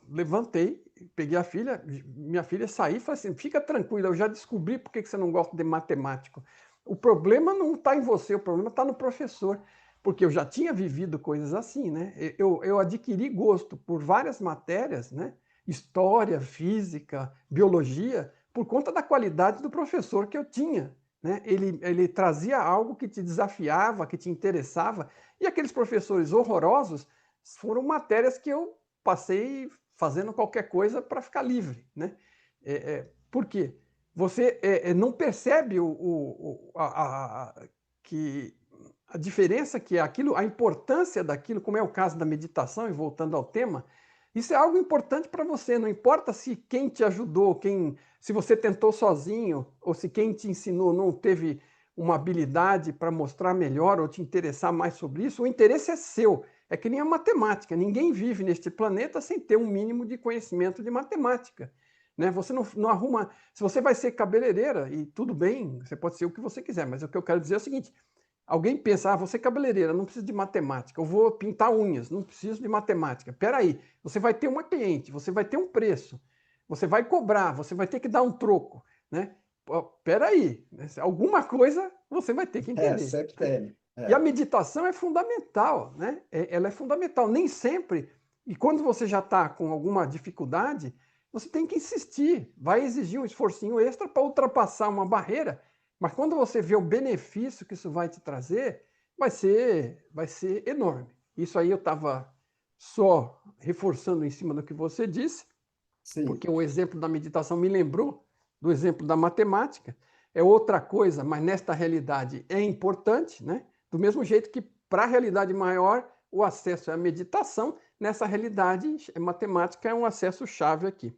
Levantei, peguei a filha, minha filha saí e falei assim, fica tranquila, eu já descobri por que você não gosta de matemático. O problema não está em você, o problema está no professor, porque eu já tinha vivido coisas assim, né? Eu adquiri gosto por várias matérias, né? História, física, biologia, por conta da qualidade do professor que eu tinha, né? Ele trazia algo que te desafiava, que te interessava, e aqueles professores horrorosos foram matérias que eu passei fazendo qualquer coisa para ficar livre, né? Por quê? Você não percebe que a diferença que é aquilo, a importância daquilo, como é o caso da meditação, e voltando ao tema, isso é algo importante para você, não importa se quem te ajudou, se você tentou sozinho, ou se quem te ensinou não teve uma habilidade para mostrar melhor ou te interessar mais sobre isso, o interesse é seu. É que nem a matemática. Ninguém vive neste planeta sem ter um mínimo de conhecimento de matemática. Né? Você não arruma... Se você vai ser cabeleireira, e tudo bem, você pode ser o que você quiser, mas o que eu quero dizer é o seguinte, alguém pensa, você é cabeleireira, não precisa de matemática, eu vou pintar unhas, não preciso de matemática. Peraí, você vai ter uma cliente, você vai ter um preço, você vai cobrar, você vai ter que dar um troco, né? Peraí, alguma coisa você vai ter que entender. Sempre Né? tem. E a meditação é fundamental, né? Ela é fundamental. Nem sempre, e quando você já está com alguma dificuldade, você tem que insistir. Vai exigir um esforcinho extra para ultrapassar uma barreira, mas quando você vê o benefício que isso vai te trazer, vai ser enorme. Isso aí eu estava só reforçando em cima do que você disse, Sim, porque o exemplo da meditação me lembrou do exemplo da matemática. É outra coisa, mas nesta realidade é importante, né? Do mesmo jeito que para a realidade maior o acesso é a meditação, nessa realidade matemática é um acesso chave aqui.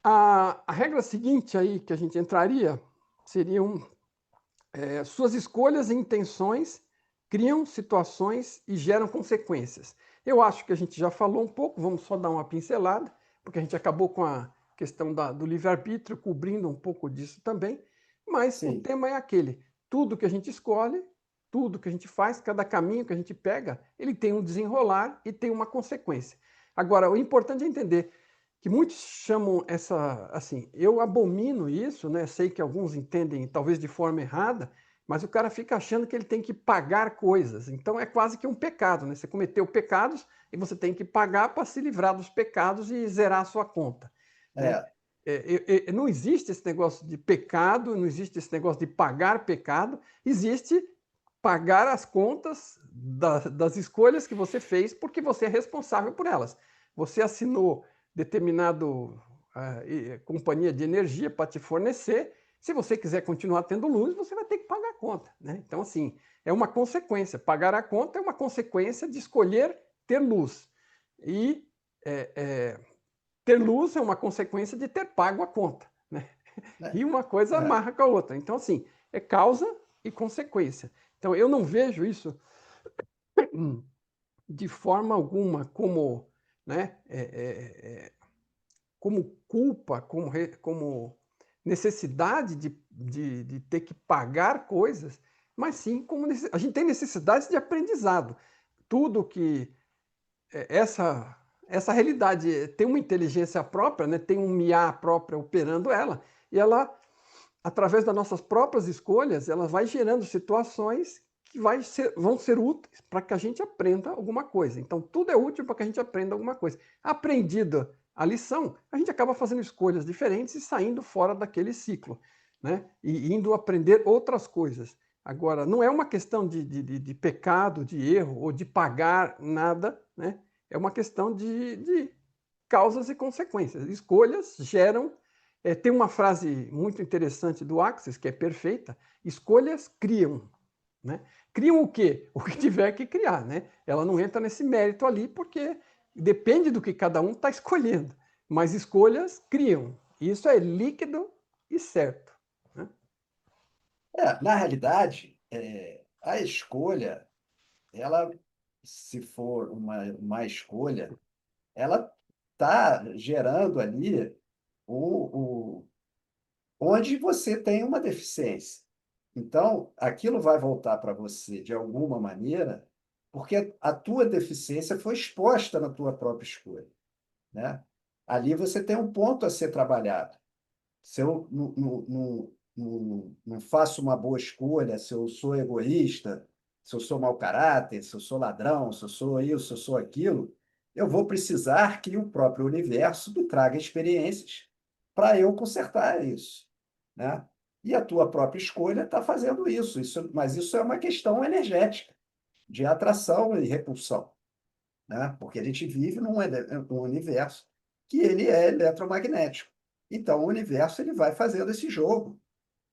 A regra seguinte aí que a gente entraria seriam suas escolhas e intenções criam situações e geram consequências. Eu acho que a gente já falou um pouco, vamos só dar uma pincelada, porque a gente acabou com a questão do livre-arbítrio, cobrindo um pouco disso também, mas o sim. tema é aquele, tudo que a gente escolhe, tudo que a gente faz, cada caminho que a gente pega, ele tem um desenrolar e tem uma consequência. Agora, o importante é entender que muitos chamam essa, assim, eu abomino isso, né? Sei que alguns entendem talvez de forma errada, mas o cara fica achando que ele tem que pagar coisas. Então é quase que um pecado, né? Você cometeu pecados e você tem que pagar para se livrar dos pecados e zerar a sua conta, né? É, Não existe esse negócio de pecado, não existe esse negócio de pagar pecado, existe pagar as contas das escolhas que você fez porque você é responsável por elas. Você assinou determinado companhia de energia para te fornecer. Se você quiser continuar tendo luz, você vai ter que pagar a conta. Né? Então, assim, é uma consequência. Pagar a conta é uma consequência de escolher ter luz. E ter luz é uma consequência de ter pago a conta. Né? né? E uma coisa É, amarra com a outra. Então, assim, é causa e consequência. Então, eu não vejo isso de forma alguma como, né, como culpa, como necessidade de ter que pagar coisas, mas sim como a gente tem necessidades de aprendizado. Tudo que essa realidade tem uma inteligência própria, né, tem um IA própria operando ela, e ela, através das nossas próprias escolhas, ela vai gerando situações que vão ser úteis para que a gente aprenda alguma coisa. Então, tudo é útil para que a gente aprenda alguma coisa. Aprendida a lição, a gente acaba fazendo escolhas diferentes e saindo fora daquele ciclo, né? E indo aprender outras coisas. Agora, não é uma questão de pecado, de erro ou de pagar nada, né? É uma questão de causas e consequências. Escolhas geram. Tem uma frase muito interessante do Axis, que é perfeita: escolhas criam. Né? Criam o quê? O que tiver que criar. Né? Ela não entra nesse mérito ali, porque depende do que cada um está escolhendo. Mas escolhas criam. Isso é líquido e certo. Né? na realidade, a escolha, ela, se for uma escolha, ela está gerando ali o, onde você tem uma deficiência. Então, aquilo vai voltar para você de alguma maneira, porque a tua deficiência foi exposta na tua própria escolha, né? Ali você tem um ponto a ser trabalhado. Se eu não faço uma boa escolha, se eu sou egoísta, se eu sou mau caráter, se eu sou ladrão, se eu sou isso, se eu sou aquilo, eu vou precisar que o próprio universo me traga experiências para eu consertar isso, né? E a tua própria escolha está fazendo isso, mas isso é uma questão energética, de atração e repulsão, né? Porque a gente vive num universo que ele é eletromagnético. Então, o universo ele vai fazendo esse jogo,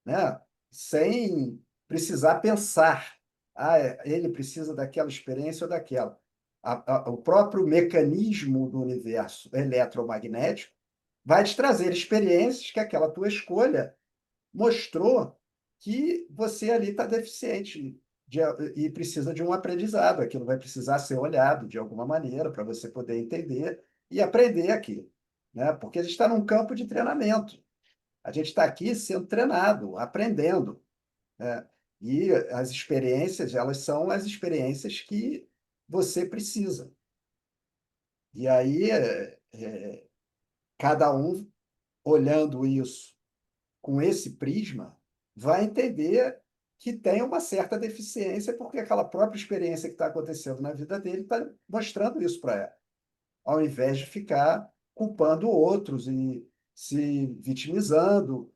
né? Sem precisar pensar. Ele precisa daquela experiência ou daquela. O próprio mecanismo do universo eletromagnético vai te trazer experiências que aquela tua escolha mostrou que você ali está deficiente. de, e precisa de um aprendizado. Aquilo vai precisar ser olhado de alguma maneira para você poder entender e aprender aquilo, né? Porque a gente está num campo de treinamento. A gente está aqui sendo treinado, aprendendo, né? E as experiências, elas são as experiências que você precisa. E aí, cada um olhando isso com esse prisma, vai entender que tem uma certa deficiência, porque aquela própria experiência que está acontecendo na vida dele está mostrando isso para ela, ao invés de ficar culpando outros e se vitimizando,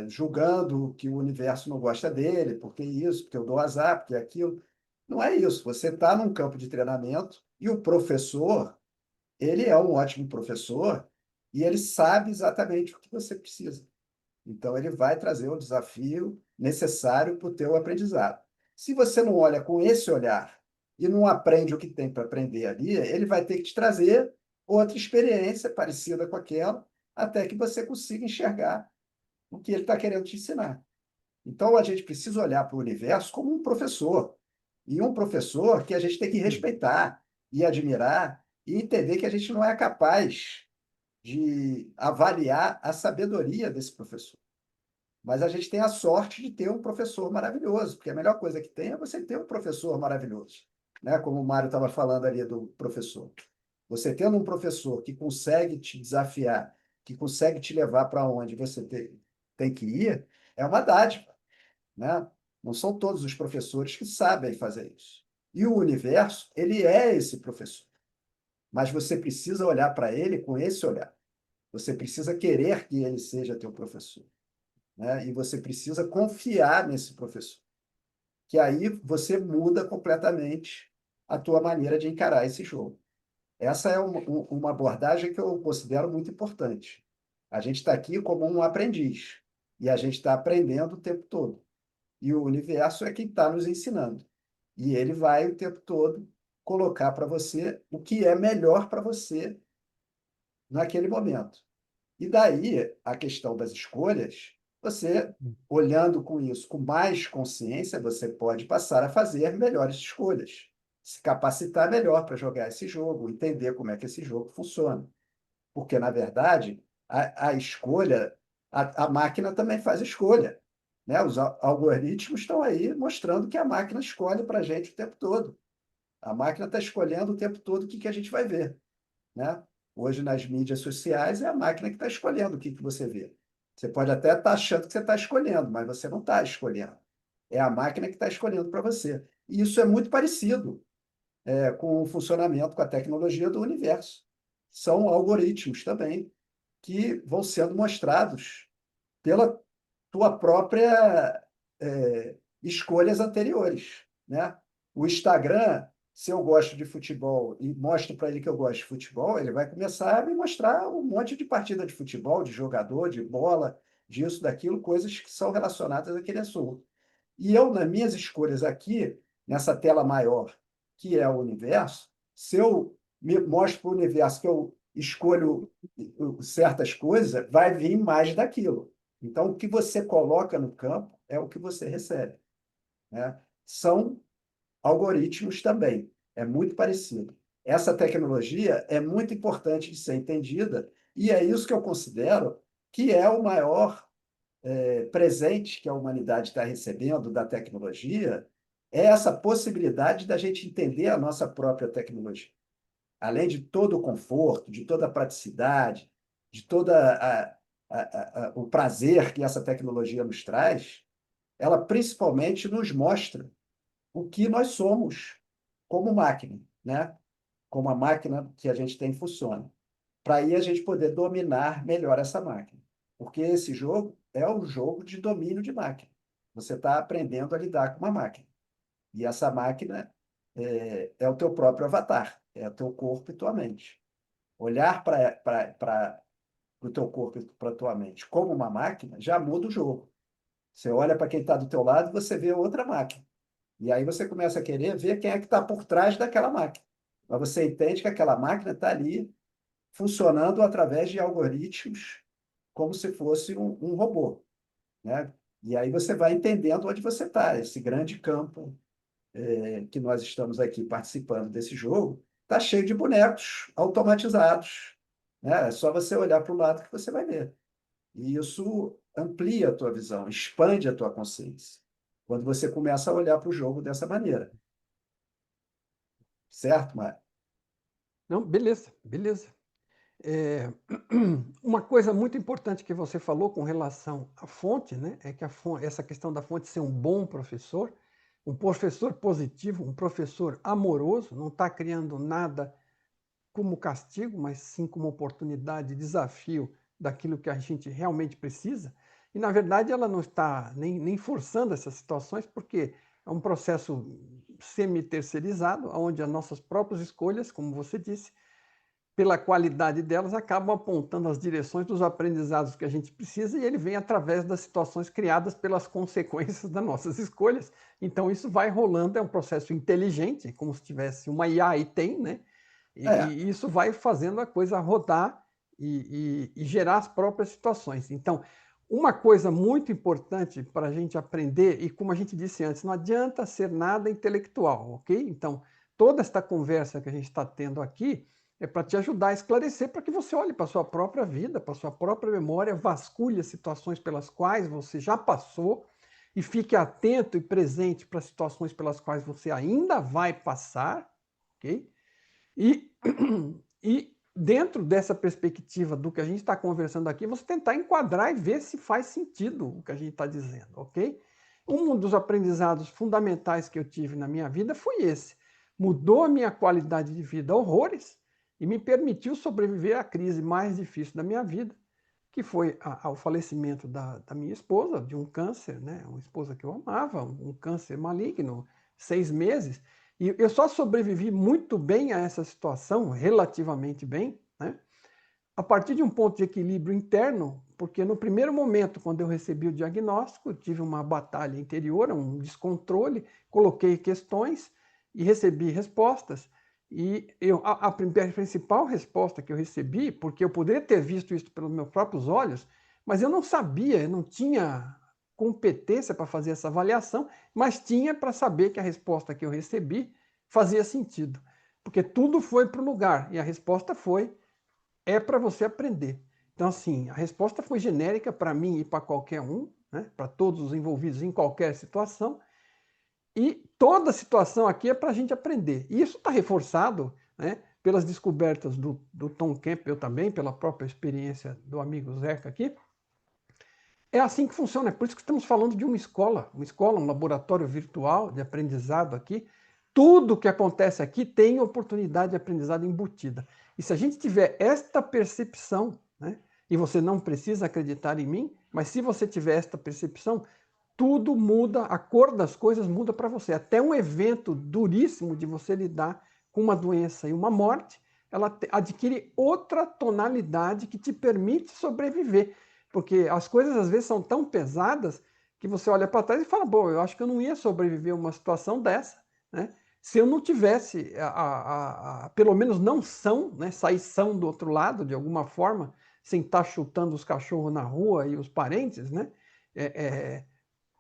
julgando que o universo não gosta dele, porque isso, porque eu dou azar, porque aquilo. Não é isso. Você está num campo de treinamento e o professor, ele é um ótimo professor e ele sabe exatamente o que você precisa. Então, ele vai trazer o desafio necessário para o teu aprendizado. Se você não olha com esse olhar e não aprende o que tem para aprender ali, ele vai ter que te trazer outra experiência parecida com aquela, até que você consiga enxergar o que ele está querendo te ensinar. Então, a gente precisa olhar para o universo como um professor. E um professor que a gente tem que respeitar e admirar e entender que a gente não é capaz de avaliar a sabedoria desse professor. Mas a gente tem a sorte de ter um professor maravilhoso, porque a melhor coisa que tem é você ter um professor maravilhoso, né? Como o Mário estava falando ali do professor. Você tendo um professor que consegue te desafiar, que consegue te levar para onde você tem que ir, é uma dádiva, né? Não são todos os professores que sabem fazer isso. E o universo, ele é esse professor. Mas você precisa olhar para ele com esse olhar. Você precisa querer que ele seja teu professor, né? E você precisa confiar nesse professor, que aí você muda completamente a tua maneira de encarar esse jogo. Essa é uma abordagem que eu considero muito importante. A gente está aqui como um aprendiz e a gente está aprendendo o tempo todo. E o universo é quem está nos ensinando. E ele vai o tempo todo colocar para você o que é melhor para você naquele momento. E daí a questão das escolhas, você, olhando com isso com mais consciência, você pode passar a fazer melhores escolhas, se capacitar melhor para jogar esse jogo, entender como é que esse jogo funciona. Porque, na verdade, a escolha, a máquina também faz escolha. Né? Os algoritmos estão aí mostrando que a máquina escolhe para a gente o tempo todo. A máquina está escolhendo o tempo todo o que a gente vai ver, né? Hoje, nas mídias sociais, é a máquina que está escolhendo o que você vê. Você pode até estar achando que você está escolhendo, mas você não está escolhendo. É a máquina que está escolhendo para você. E isso é muito parecido com o funcionamento, com a tecnologia do universo. São algoritmos também que vão sendo mostrados pela tua própria escolhas anteriores, né? O Instagram, se eu gosto de futebol e mostro para ele que eu gosto de futebol, ele vai começar a me mostrar um monte de partida de futebol, de jogador, de bola, disso, daquilo, coisas que são relacionadas àquele assunto. E eu, nas minhas escolhas aqui, nessa tela maior, que é o universo, se eu me mostro para o universo que eu escolho certas coisas, vai vir mais daquilo. Então, o que você coloca no campo é o que você recebe, né? São algoritmos também, é muito parecido. Essa tecnologia é muito importante de ser entendida, e é isso que eu considero que é o maior presente que a humanidade está recebendo da tecnologia, é essa possibilidade da gente entender a nossa própria tecnologia. Além de todo o conforto, de toda a praticidade, de toda o prazer que essa tecnologia nos traz, ela principalmente nos mostra o que nós somos como máquina, né? Como a máquina que a gente tem funciona. Para aí a gente poder dominar melhor essa máquina. Porque esse jogo é um jogo de domínio de máquina. Você está aprendendo a lidar com uma máquina. E essa máquina é o teu próprio avatar, é o teu corpo e tua mente. Olhar para o teu corpo e para a tua mente como uma máquina já muda o jogo. Você olha para quem está do teu lado e você vê outra máquina. E aí você começa a querer ver quem é que está por trás daquela máquina. Mas você entende que aquela máquina está ali funcionando através de algoritmos como se fosse um robô, né? E aí você vai entendendo onde você está. Esse grande campo que nós estamos aqui participando desse jogo está cheio de bonecos automatizados, né? É só você olhar para o lado que você vai ver. E isso amplia a tua visão, expande a tua consciência, quando você começa a olhar para o jogo dessa maneira. Certo, Mário? Não, beleza, beleza. É, uma coisa muito importante que você falou com relação à fonte, né, é que essa questão da fonte ser um bom professor, um professor positivo, um professor amoroso, não está criando nada como castigo, mas sim como oportunidade, desafio daquilo que a gente realmente precisa. E, na verdade, ela não está nem forçando essas situações, porque é um processo semi-terceirizado, onde as nossas próprias escolhas, como você disse, pela qualidade delas, acabam apontando as direções dos aprendizados que a gente precisa, e ele vem através das situações criadas pelas consequências das nossas escolhas. Então, isso vai rolando, é um processo inteligente, como se tivesse uma IA e tem, né? É, E isso vai fazendo a coisa rodar e gerar as próprias situações. Então, uma coisa muito importante para a gente aprender, e como a gente disse antes, não adianta ser nada intelectual, ok? Então, toda esta conversa que a gente está tendo aqui é para te ajudar a esclarecer, para que você olhe para a sua própria vida, para a sua própria memória, vasculhe as situações pelas quais você já passou e fique atento e presente para as situações pelas quais você ainda vai passar, ok? E, e dentro dessa perspectiva do que a gente está conversando aqui, você tentar enquadrar e ver se faz sentido o que a gente está dizendo, ok? Um dos aprendizados fundamentais que eu tive na minha vida foi esse. Mudou a minha qualidade de vida a horrores e me permitiu sobreviver à crise mais difícil da minha vida, que foi ao falecimento da minha esposa, de um câncer, né? Uma esposa que eu amava, um câncer maligno, 6 meses. E eu só sobrevivi muito bem a essa situação, relativamente bem, né? A partir de um ponto de equilíbrio interno, porque no primeiro momento, quando eu recebi o diagnóstico, eu tive uma batalha interior, um descontrole, coloquei questões e recebi respostas. E a principal resposta que eu recebi, porque eu poderia ter visto isso pelos meus próprios olhos, mas eu não sabia, eu não tinha competência para fazer essa avaliação, mas tinha para saber que a resposta que eu recebi fazia sentido. Porque tudo foi para o lugar, e a resposta foi: é para você aprender. Então, assim, a resposta foi genérica para mim e para qualquer um, né? Para todos os envolvidos em qualquer situação. E toda situação aqui é para a gente aprender. E isso está reforçado, né, pelas descobertas do Tom Campbell também, pela própria experiência do amigo Zeca aqui. É assim que funciona, é por isso que estamos falando de uma escola, um laboratório virtual de aprendizado aqui. Tudo que acontece aqui tem oportunidade de aprendizado embutida. E se a gente tiver esta percepção, né, e você não precisa acreditar em mim, mas se você tiver esta percepção, tudo muda, a cor das coisas muda para você. Até um evento duríssimo de você lidar com uma doença e uma morte, ela adquire outra tonalidade que te permite sobreviver. Porque as coisas às vezes são tão pesadas que você olha para trás e fala: bom, eu acho que eu não ia sobreviver a uma situação dessa, né? Se eu não tivesse, pelo menos não são, né? Sair são do outro lado de alguma forma, sem estar chutando os cachorros na rua e os parentes, né? É, é,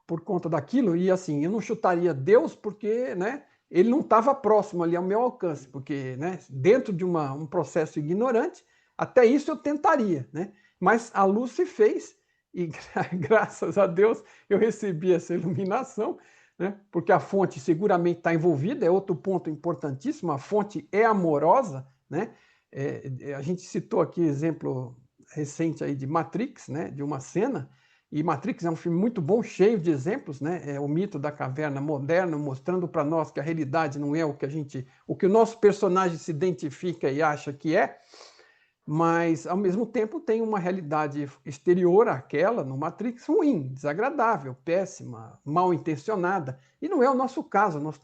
por conta daquilo. E assim, eu não chutaria Deus porque, né? Ele não estava próximo ali ao meu alcance, porque, né? Dentro de um processo ignorante, até isso eu tentaria, né? Mas a luz se fez e graças a Deus eu recebi essa iluminação, né? Porque a fonte seguramente está envolvida, é outro ponto importantíssimo, a fonte é amorosa, né? A gente citou aqui exemplo recente aí de Matrix, né? De uma cena, e Matrix é um filme muito bom, cheio de exemplos, né? É o mito da caverna moderno, mostrando para nós que a realidade não é o que o nosso personagem se identifica e acha que é, mas ao mesmo tempo tem uma realidade exterior àquela no Matrix ruim, desagradável, péssima, mal intencionada. E não é o nosso caso, nós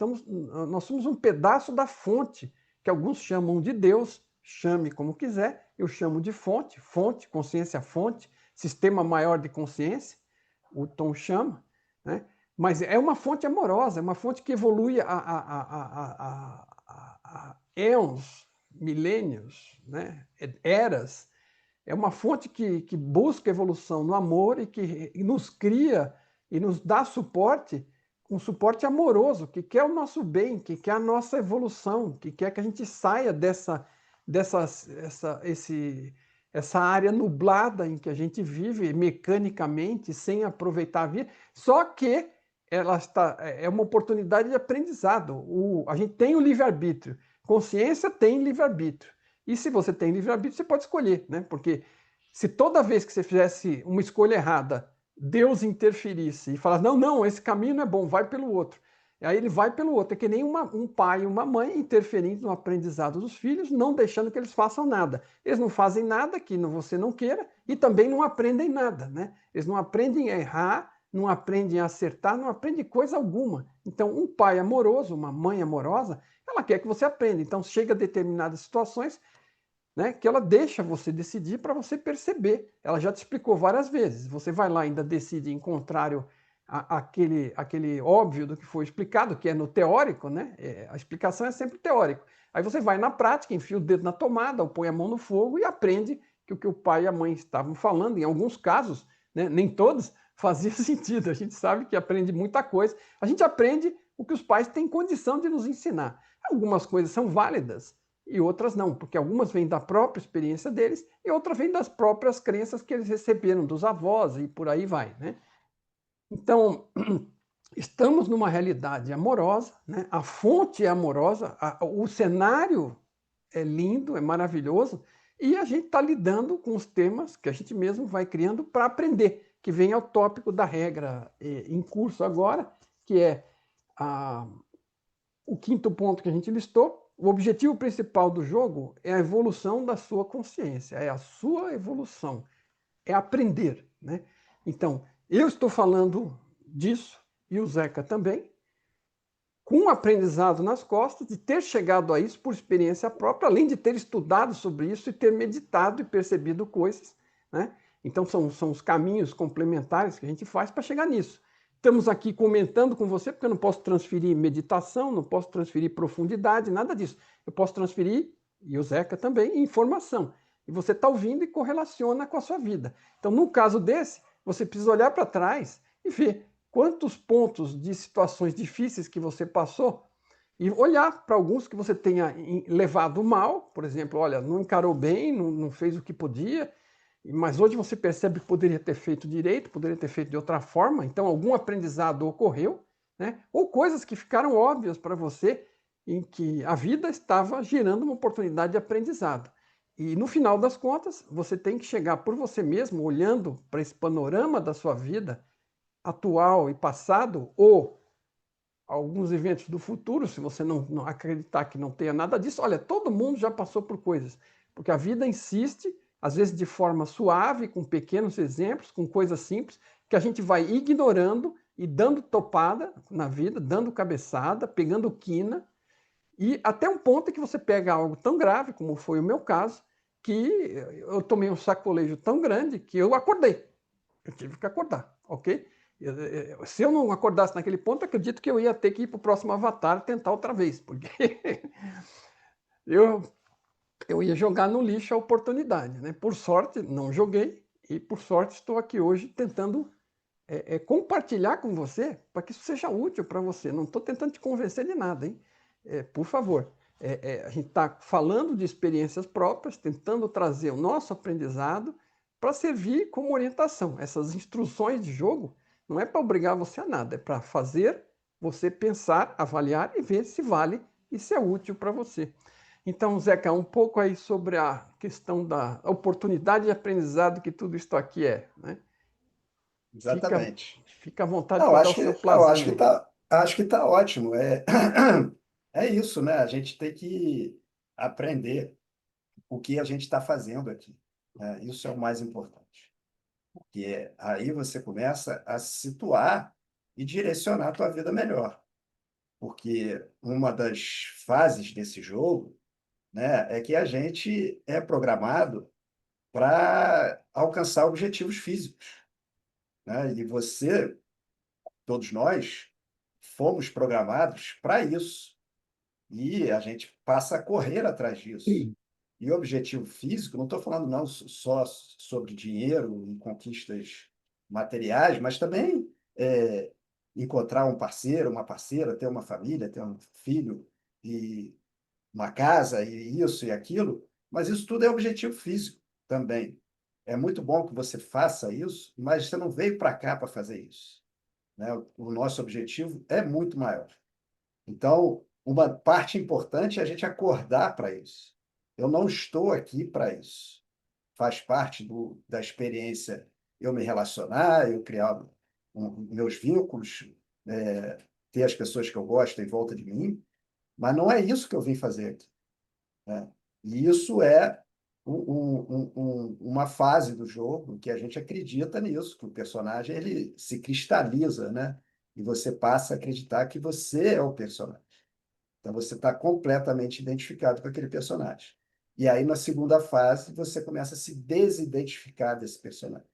somos um pedaço da fonte, que alguns chamam de Deus, chame como quiser, eu chamo de fonte, consciência fonte, sistema maior de consciência, o Tom chama, né? Mas é uma fonte amorosa, é uma fonte que evolui a éons, milênios, né? Eras. É uma fonte que busca evolução no amor e que nos cria e nos dá suporte, um suporte amoroso, que quer o nosso bem, que quer a nossa evolução, que quer que a gente saia essa área nublada em que a gente vive mecanicamente, sem aproveitar a vida. Só que é uma oportunidade de aprendizado. A gente tem o livre-arbítrio. Consciência tem livre-arbítrio. E se você tem livre-arbítrio, você pode escolher, né? Porque se toda vez que você fizesse uma escolha errada, Deus interferisse e falasse, não, não, esse caminho não é bom, vai pelo outro. E aí ele vai pelo outro. É que nem um pai e uma mãe interferindo no aprendizado dos filhos, não deixando que eles façam nada. Eles não fazem nada que você não queira e também não aprendem nada, né? Eles não aprendem a errar, não aprendem a acertar, não aprendem coisa alguma. Então, um pai amoroso, uma mãe amorosa, ela quer que você aprenda. Então, chega a determinadas situações, né, que ela deixa você decidir para você perceber. Ela já te explicou várias vezes. Você vai lá e ainda decide em contrário aquele óbvio do que foi explicado, que é no teórico, né? A explicação é sempre teórico. Aí você vai na prática, enfia o dedo na tomada, ou põe a mão no fogo e aprende que o que o pai e a mãe estavam falando, em alguns casos, né, nem todos, fazia sentido. A gente sabe que aprende muita coisa. A gente aprende o que os pais têm condição de nos ensinar. Algumas coisas são válidas, e outras não, porque algumas vêm da própria experiência deles e outras vêm das próprias crenças que eles receberam dos avós e por aí vai, né? Então, estamos numa realidade amorosa, né? A fonte é amorosa, o cenário é lindo, é maravilhoso, e a gente está lidando com os temas que a gente mesmo vai criando para aprender, que vem ao tópico da regra em curso agora, que é o quinto ponto que a gente listou. O objetivo principal do jogo é a evolução da sua consciência, é a sua evolução, é aprender, né? Então, eu estou falando disso, e o Zeca também, com um aprendizado nas costas, de ter chegado a isso por experiência própria, além de ter estudado sobre isso e ter meditado e percebido coisas, né? Então, são os caminhos complementares que a gente faz para chegar nisso. Estamos aqui comentando com você, porque eu não posso transferir meditação, não posso transferir profundidade, nada disso. Eu posso transferir, e o Zeca também, informação. E você está ouvindo e correlaciona com a sua vida. Então, no caso desse, você precisa olhar para trás e ver quantos pontos de situações difíceis que você passou e olhar para alguns que você tenha levado mal, por exemplo, olha, não encarou bem, não fez o que podia, mas hoje você percebe que poderia ter feito direito, poderia ter feito de outra forma, então algum aprendizado ocorreu, né? Ou coisas que ficaram óbvias para você em que a vida estava gerando uma oportunidade de aprendizado. E no final das contas, você tem que chegar por você mesmo, olhando para esse panorama da sua vida atual e passado, ou alguns eventos do futuro, se você não acreditar que não tenha nada disso, olha, todo mundo já passou por coisas, porque a vida insiste, às vezes de forma suave, com pequenos exemplos, com coisas simples, que a gente vai ignorando e dando topada na vida, dando cabeçada, pegando quina, e até um ponto que você pega algo tão grave, como foi o meu caso, que eu tomei um sacolejo tão grande que eu acordei. Eu tive que acordar, ok? Se eu não acordasse naquele ponto, acredito que eu ia ter que ir para o próximo avatar tentar outra vez, porque eu, eu ia jogar no lixo a oportunidade, né? Por sorte, não joguei, e por sorte estou aqui hoje tentando compartilhar com você para que isso seja útil para você. Não estou tentando te convencer de nada, hein? Por favor, a gente está falando de experiências próprias, tentando trazer o nosso aprendizado para servir como orientação. Essas instruções de jogo não é para obrigar você a nada, é para fazer você pensar, avaliar e ver se vale e se é útil para você. Então, Zeca, um pouco aí sobre a questão da oportunidade de aprendizado que tudo isso aqui é, né? Fica, Exatamente. fica à vontade Não, para dar o seu acho plazinho que aí. acho que tá ótimo. É isso, né? A gente tem que aprender o que a gente está fazendo aqui, né? Isso é o mais importante, porque aí você começa a se situar e direcionar a tua vida melhor. Porque uma das fases desse jogo, né, é que a gente é programado para alcançar objetivos físicos, né? E você, todos nós, fomos programados para isso. E a gente passa a correr atrás disso. E o objetivo físico, não estou falando não só sobre dinheiro e conquistas materiais, mas também encontrar um parceiro, uma parceira, ter uma família, ter um filho e uma casa e isso e aquilo, mas isso tudo é objetivo físico também. É muito bom que você faça isso, mas você não veio para cá para fazer isso, né? O nosso objetivo é muito maior. Então, uma parte importante é a gente acordar para isso. Eu não estou aqui para isso. Faz parte da experiência eu me relacionar, eu criar meus vínculos, é, ter as pessoas que eu gosto em volta de mim, mas não é isso que eu vim fazer aqui, né? E isso é uma fase do jogo que a gente acredita nisso, que o personagem ele se cristaliza, né? E você passa a acreditar que você é o personagem. Então você está completamente identificado com aquele personagem. E aí, na segunda fase, você começa a se desidentificar desse personagem.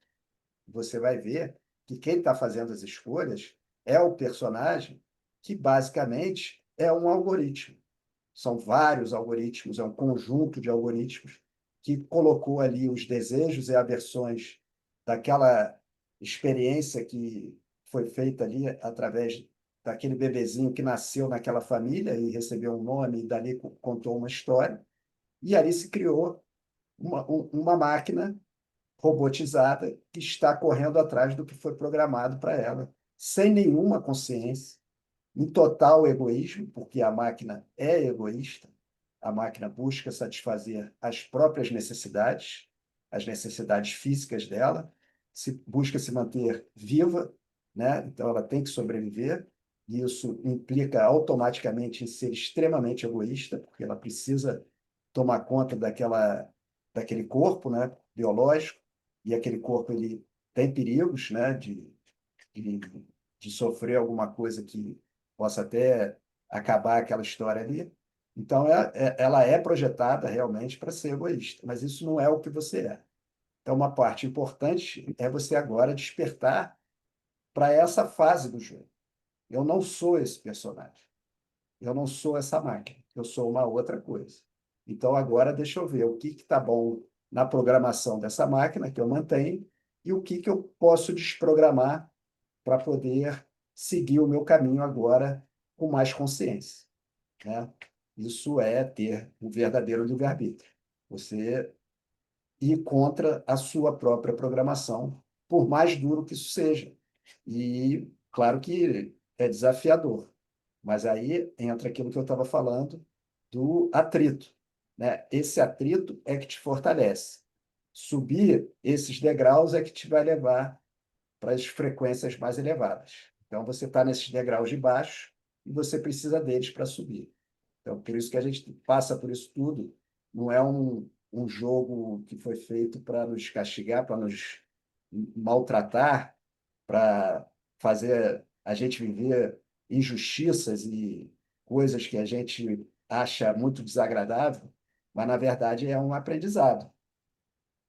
Você vai ver que quem está fazendo as escolhas é o personagem, que basicamente é um algoritmo. São vários algoritmos, é um conjunto de algoritmos que colocou ali os desejos e aversões daquela experiência que foi feita ali através daquele bebezinho que nasceu naquela família e recebeu um nome e dali contou uma história. E ali se criou uma máquina robotizada que está correndo atrás do que foi programado para ela, sem nenhuma consciência, em total egoísmo, porque a máquina é egoísta, a máquina busca satisfazer as próprias necessidades, as necessidades físicas dela, busca se manter viva, né? Então ela tem que sobreviver, e isso implica automaticamente em ser extremamente egoísta, porque ela precisa tomar conta daquele corpo, né, biológico, e aquele corpo ele tem perigos, né, de, de sofrer alguma coisa que possa até acabar aquela história ali. Então, ela é projetada realmente para ser egoísta, mas isso não é o que você é. Então, uma parte importante é você agora despertar para essa fase do jogo. Eu não sou esse personagem. Eu não sou essa máquina. Eu sou uma outra coisa. Então, agora deixa eu ver o que está bom na programação dessa máquina que eu mantenho e o que eu posso desprogramar para poder seguir o meu caminho agora com mais consciência, né? Isso é ter o verdadeiro livre-arbítrio. Você ir contra a sua própria programação, por mais duro que isso seja. E claro que é desafiador, mas aí entra aquilo que eu estava falando do atrito, né? Esse atrito é que te fortalece. Subir esses degraus é que te vai levar para as frequências mais elevadas. Então, você está nesses degraus de baixo e você precisa deles para subir. Então, por isso que a gente passa por isso tudo. Não é um jogo que foi feito para nos castigar, para nos maltratar, para fazer a gente viver injustiças e coisas que a gente acha muito desagradável, mas, na verdade, é um aprendizado.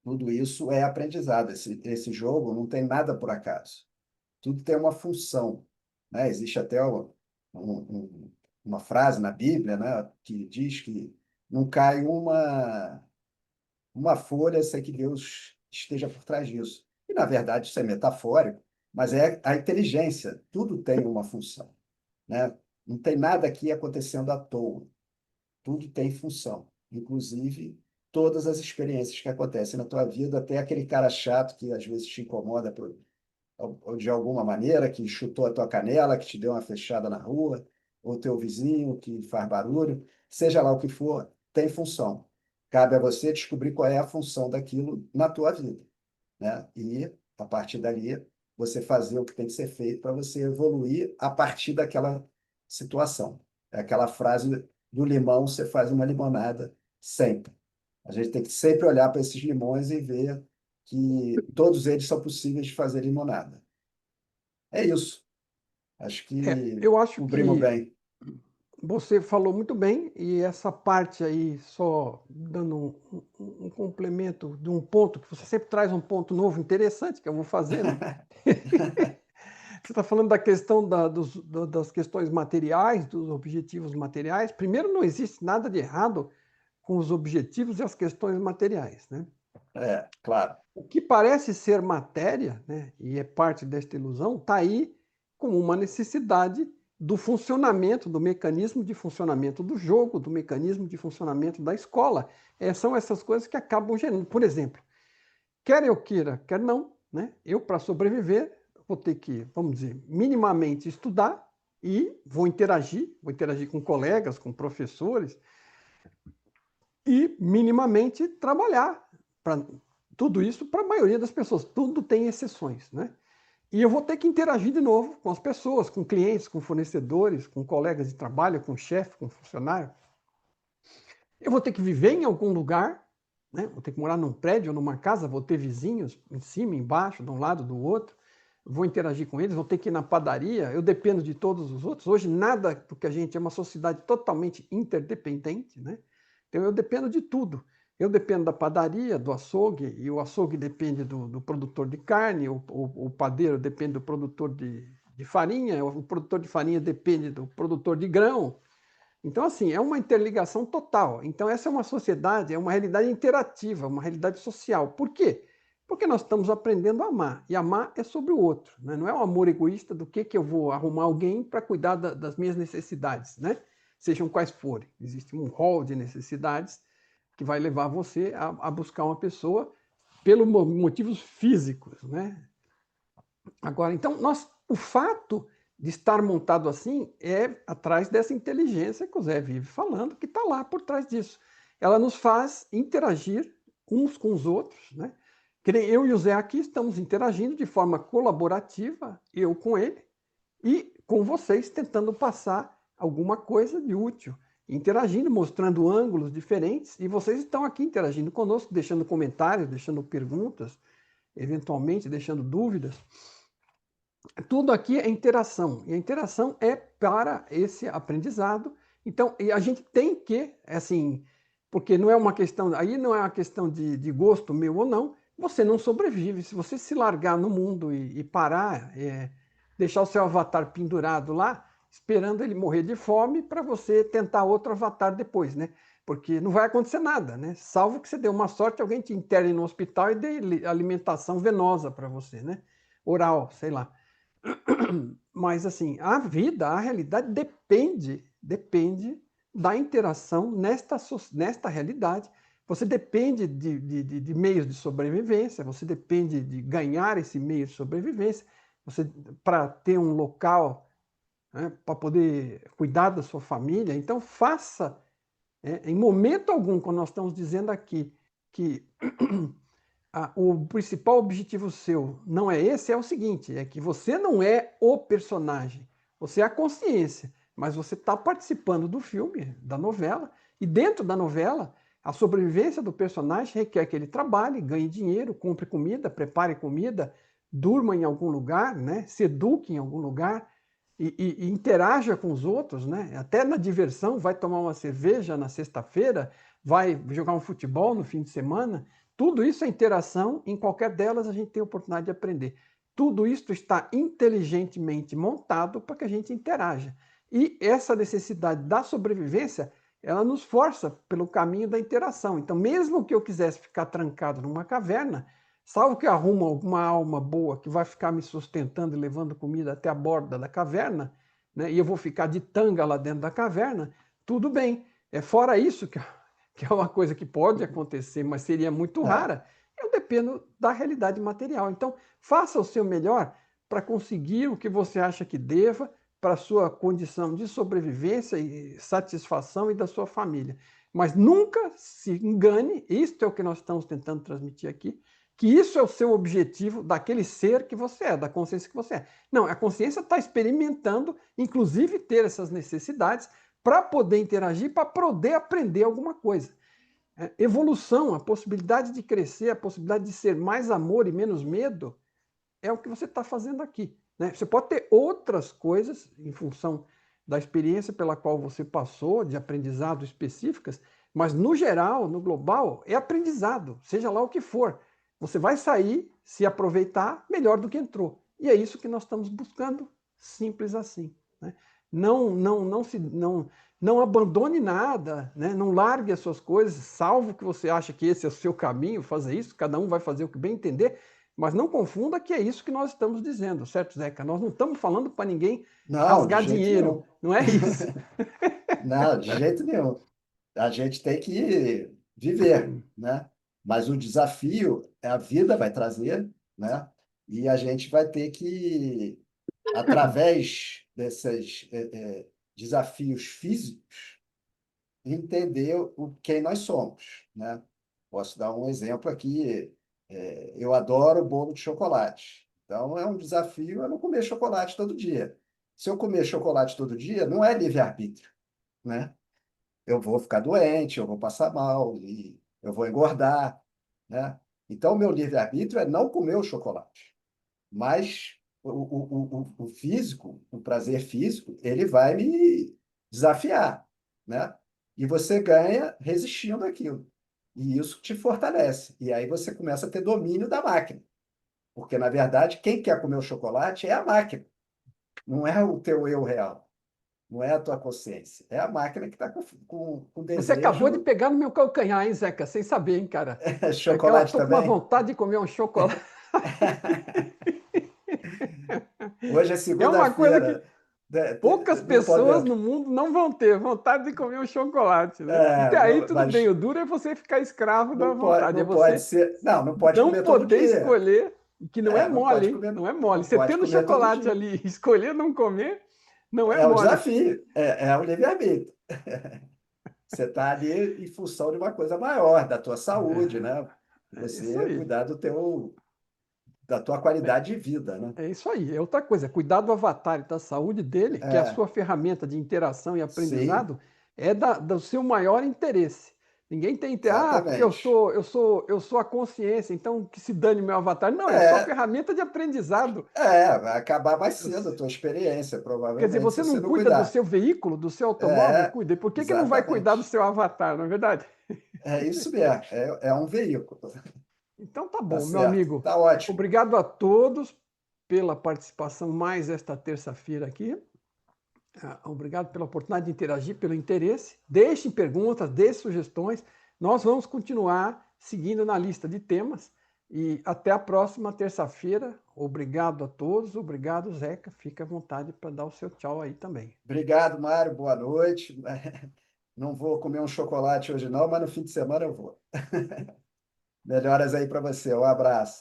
Tudo isso é aprendizado. Esse jogo não tem nada por acaso. Tudo tem uma função, né? Existe até uma frase na Bíblia, né, que diz que não cai uma folha sem que Deus esteja por trás disso. E, na verdade, isso é metafórico, mas é a inteligência. Tudo tem uma função, né? Não tem nada aqui acontecendo à toa. Tudo tem função, inclusive todas as experiências que acontecem na tua vida, até aquele cara chato que às vezes te incomoda ou de alguma maneira, que chutou a tua canela, que te deu uma fechada na rua, ou teu vizinho que faz barulho, seja lá o que for, tem função. Cabe a você descobrir qual é a função daquilo na tua vida, né? E, a partir dali, você fazer o que tem que ser feito para você evoluir a partir daquela situação. É aquela frase do limão, você faz uma limonada sempre. A gente tem que sempre olhar para esses limões e ver que todos eles são possíveis de fazer limonada. É isso. Acho que Eu acho cobrimos que bem. você falou muito bem, e essa parte aí, só dando um complemento de um ponto, que você sempre traz um ponto novo, interessante, que eu vou fazer, né? Você está falando da questão das questões materiais, dos objetivos materiais. Primeiro, não existe nada de errado com os objetivos e as questões materiais, né? É, claro. O que parece ser matéria, né, e é parte desta ilusão, está aí como uma necessidade do funcionamento, do mecanismo de funcionamento do jogo, do mecanismo de funcionamento da escola. São essas coisas que acabam gerando. Por exemplo, quer eu queira, quer não, né? Eu, para sobreviver, vou ter que, vamos dizer, minimamente estudar e vou interagir com colegas, com professores e minimamente trabalhar. Tudo isso para a maioria das pessoas. Tudo tem exceções, né? E eu vou ter que interagir de novo com as pessoas, com clientes, com fornecedores, com colegas de trabalho, com chefe, com funcionário. Eu vou ter que viver em algum lugar, né? Vou ter que morar num prédio ou numa casa, vou ter vizinhos em cima, embaixo, de um lado, do outro. Vou interagir com eles, vou ter que ir na padaria, eu dependo de todos os outros. Hoje, nada do que a gente é uma sociedade totalmente interdependente, né? Então, eu dependo de tudo. Eu dependo da padaria, do açougue, e o açougue depende do produtor de carne, o padeiro depende do produtor de farinha, o produtor de farinha depende do produtor de grão. Então, assim, é uma interligação total. Então, essa é uma sociedade, é uma realidade interativa, uma realidade social. Por quê? Porque nós estamos aprendendo a amar. E amar é sobre o outro, né? Não é um amor egoísta do que eu vou arrumar alguém para cuidar das minhas necessidades, né? Sejam quais forem. Existe um rol de necessidades que vai levar você a buscar uma pessoa pelos motivos físicos, né? Agora, então, o fato de estar montado assim é atrás dessa inteligência que o Zé vive falando, que está lá por trás disso. Ela nos faz interagir uns com os outros, né? Que nem eu e o Zé aqui estamos interagindo de forma colaborativa, eu com ele, e com vocês tentando passar alguma coisa de útil, interagindo, mostrando ângulos diferentes, e vocês estão aqui interagindo conosco, deixando comentários, deixando perguntas, eventualmente deixando dúvidas. Tudo aqui é interação, e a interação é para esse aprendizado. Então, e a gente tem que, assim, porque não é uma questão, aí não é uma questão de gosto meu ou não, você não sobrevive. Se você se largar no mundo e parar, deixar o seu avatar pendurado lá, esperando ele morrer de fome para você tentar outro avatar depois, né? Porque não vai acontecer nada, né? Salvo que você dê uma sorte, alguém te interne no hospital e dê alimentação venosa para você, né? Oral, sei lá. Mas, assim, a vida, a realidade depende da interação nesta realidade. Você depende de meios de sobrevivência, você depende de ganhar esse meio de sobrevivência, para ter um local, né, para poder cuidar da sua família. Então, faça, em momento algum, quando nós estamos dizendo aqui que o principal objetivo seu não é esse, é o seguinte, é que você não é o personagem, você é a consciência, mas você está participando do filme, da novela, e dentro da novela, a sobrevivência do personagem requer que ele trabalhe, ganhe dinheiro, compre comida, prepare comida, durma em algum lugar, né? Se eduque em algum lugar e interaja com os outros, né? Até na diversão, vai tomar uma cerveja na sexta-feira, vai jogar um futebol no fim de semana. Tudo isso é interação, em qualquer delas a gente tem a oportunidade de aprender. Tudo isso está inteligentemente montado para que a gente interaja. E essa necessidade da sobrevivência, ela nos força pelo caminho da interação. Então, mesmo que eu quisesse ficar trancado numa caverna, salvo que eu arrumo alguma alma boa que vai ficar me sustentando e levando comida até a borda da caverna, né, e eu vou ficar de tanga lá dentro da caverna, tudo bem. Fora isso que é uma coisa que pode acontecer, mas seria muito rara, eu dependo da realidade material. Então, faça o seu melhor para conseguir o que você acha que deva para a sua condição de sobrevivência e satisfação e da sua família. Mas nunca se engane, isto é o que nós estamos tentando transmitir aqui, que isso é o seu objetivo daquele ser que você é, da consciência que você é. Não, a consciência está experimentando, inclusive, ter essas necessidades para poder interagir, para poder aprender alguma coisa. Evolução, a possibilidade de crescer, a possibilidade de ser mais amor e menos medo, é o que você está fazendo aqui, né? Você pode ter outras coisas em função da experiência pela qual você passou, de aprendizado específicas, mas no geral, no global, é aprendizado, seja lá o que for. Você vai sair, se aproveitar melhor do que entrou. E é isso que nós estamos buscando, simples assim, né? Não abandone nada, né? Não largue as suas coisas, salvo que você acha que esse é o seu caminho, faça isso, cada um vai fazer o que bem entender. Mas não confunda que é isso que nós estamos dizendo, certo, Zeca? Nós não estamos falando para ninguém Não, de rasgar jeito dinheiro, nenhum. não é isso. Não, de jeito nenhum. A gente tem que viver, né? Mas o desafio a vida vai trazer, né? E a gente vai ter que, através desses desafios físicos, entender quem nós somos, né? Posso dar um exemplo aqui. Eu adoro bolo de chocolate. Então, é um desafio eu não comer chocolate todo dia. Se eu comer chocolate todo dia, não é livre-arbítrio, né? Eu vou ficar doente, eu vou passar mal, e eu vou engordar, né? Então, o meu livre-arbítrio é não comer o chocolate. Mas o físico, o prazer físico, ele vai me desafiar, né? E você ganha resistindo àquilo. E isso te fortalece. E aí você começa a ter domínio da máquina. Porque, na verdade, quem quer comer o chocolate é a máquina, não é o teu eu real, não é a tua consciência. É a máquina que está com Você acabou de desejo. pegar no meu calcanhar, hein, Zeca? Sem saber, hein, cara? Aquela, Chocolate tô com uma também? vontade de comer um chocolate. Hoje é É uma coisa que segunda-feira. poucas Não pessoas podemos. no mundo não vão ter vontade de comer um chocolate, né? Até aí tudo bem, Mas o duro é você ficar escravo da vontade, é não pode você ser. Não, não pode não comer todo poder dia. escolher, que não é Não mole, pode hein? comer, Não é mole. não Você pode tendo comer todo chocolate dia. ali, escolher não comer, não é É o mole. desafio, é o livre-arbítrio. Você está ali em função de uma coisa maior, da tua saúde, né? É isso Você aí. cuidar da tua qualidade de vida, né? É isso aí. É outra coisa, cuidar do avatar e da saúde dele, que é a É, sua ferramenta de interação e sim, aprendizado, é do seu maior interesse. Ninguém tem interesse, porque exatamente. eu sou a consciência, então que se dane meu avatar. Não, é só É, ferramenta de aprendizado. vai acabar mais cedo a tua experiência, Quer dizer, provavelmente, se você você não não cuida do cuidar. seu veículo, do seu automóvel? É, Cuida. E por que não vai cuidar do exatamente. seu avatar, não é verdade? É isso mesmo, é um veículo. Então tá Tá bom, meu certo, amigo. tá ótimo. Obrigado a todos pela participação mais esta terça-feira aqui. Obrigado pela oportunidade de interagir, pelo interesse. Deixem perguntas, deixem sugestões. Nós vamos continuar seguindo na lista de temas. E até a próxima terça-feira. Obrigado a todos. Obrigado, Zeca. Fique à vontade para dar o seu tchau aí também. Obrigado, Mário, boa noite. Não vou comer um chocolate hoje não, mas no fim de semana eu vou. Melhoras aí para você, um abraço.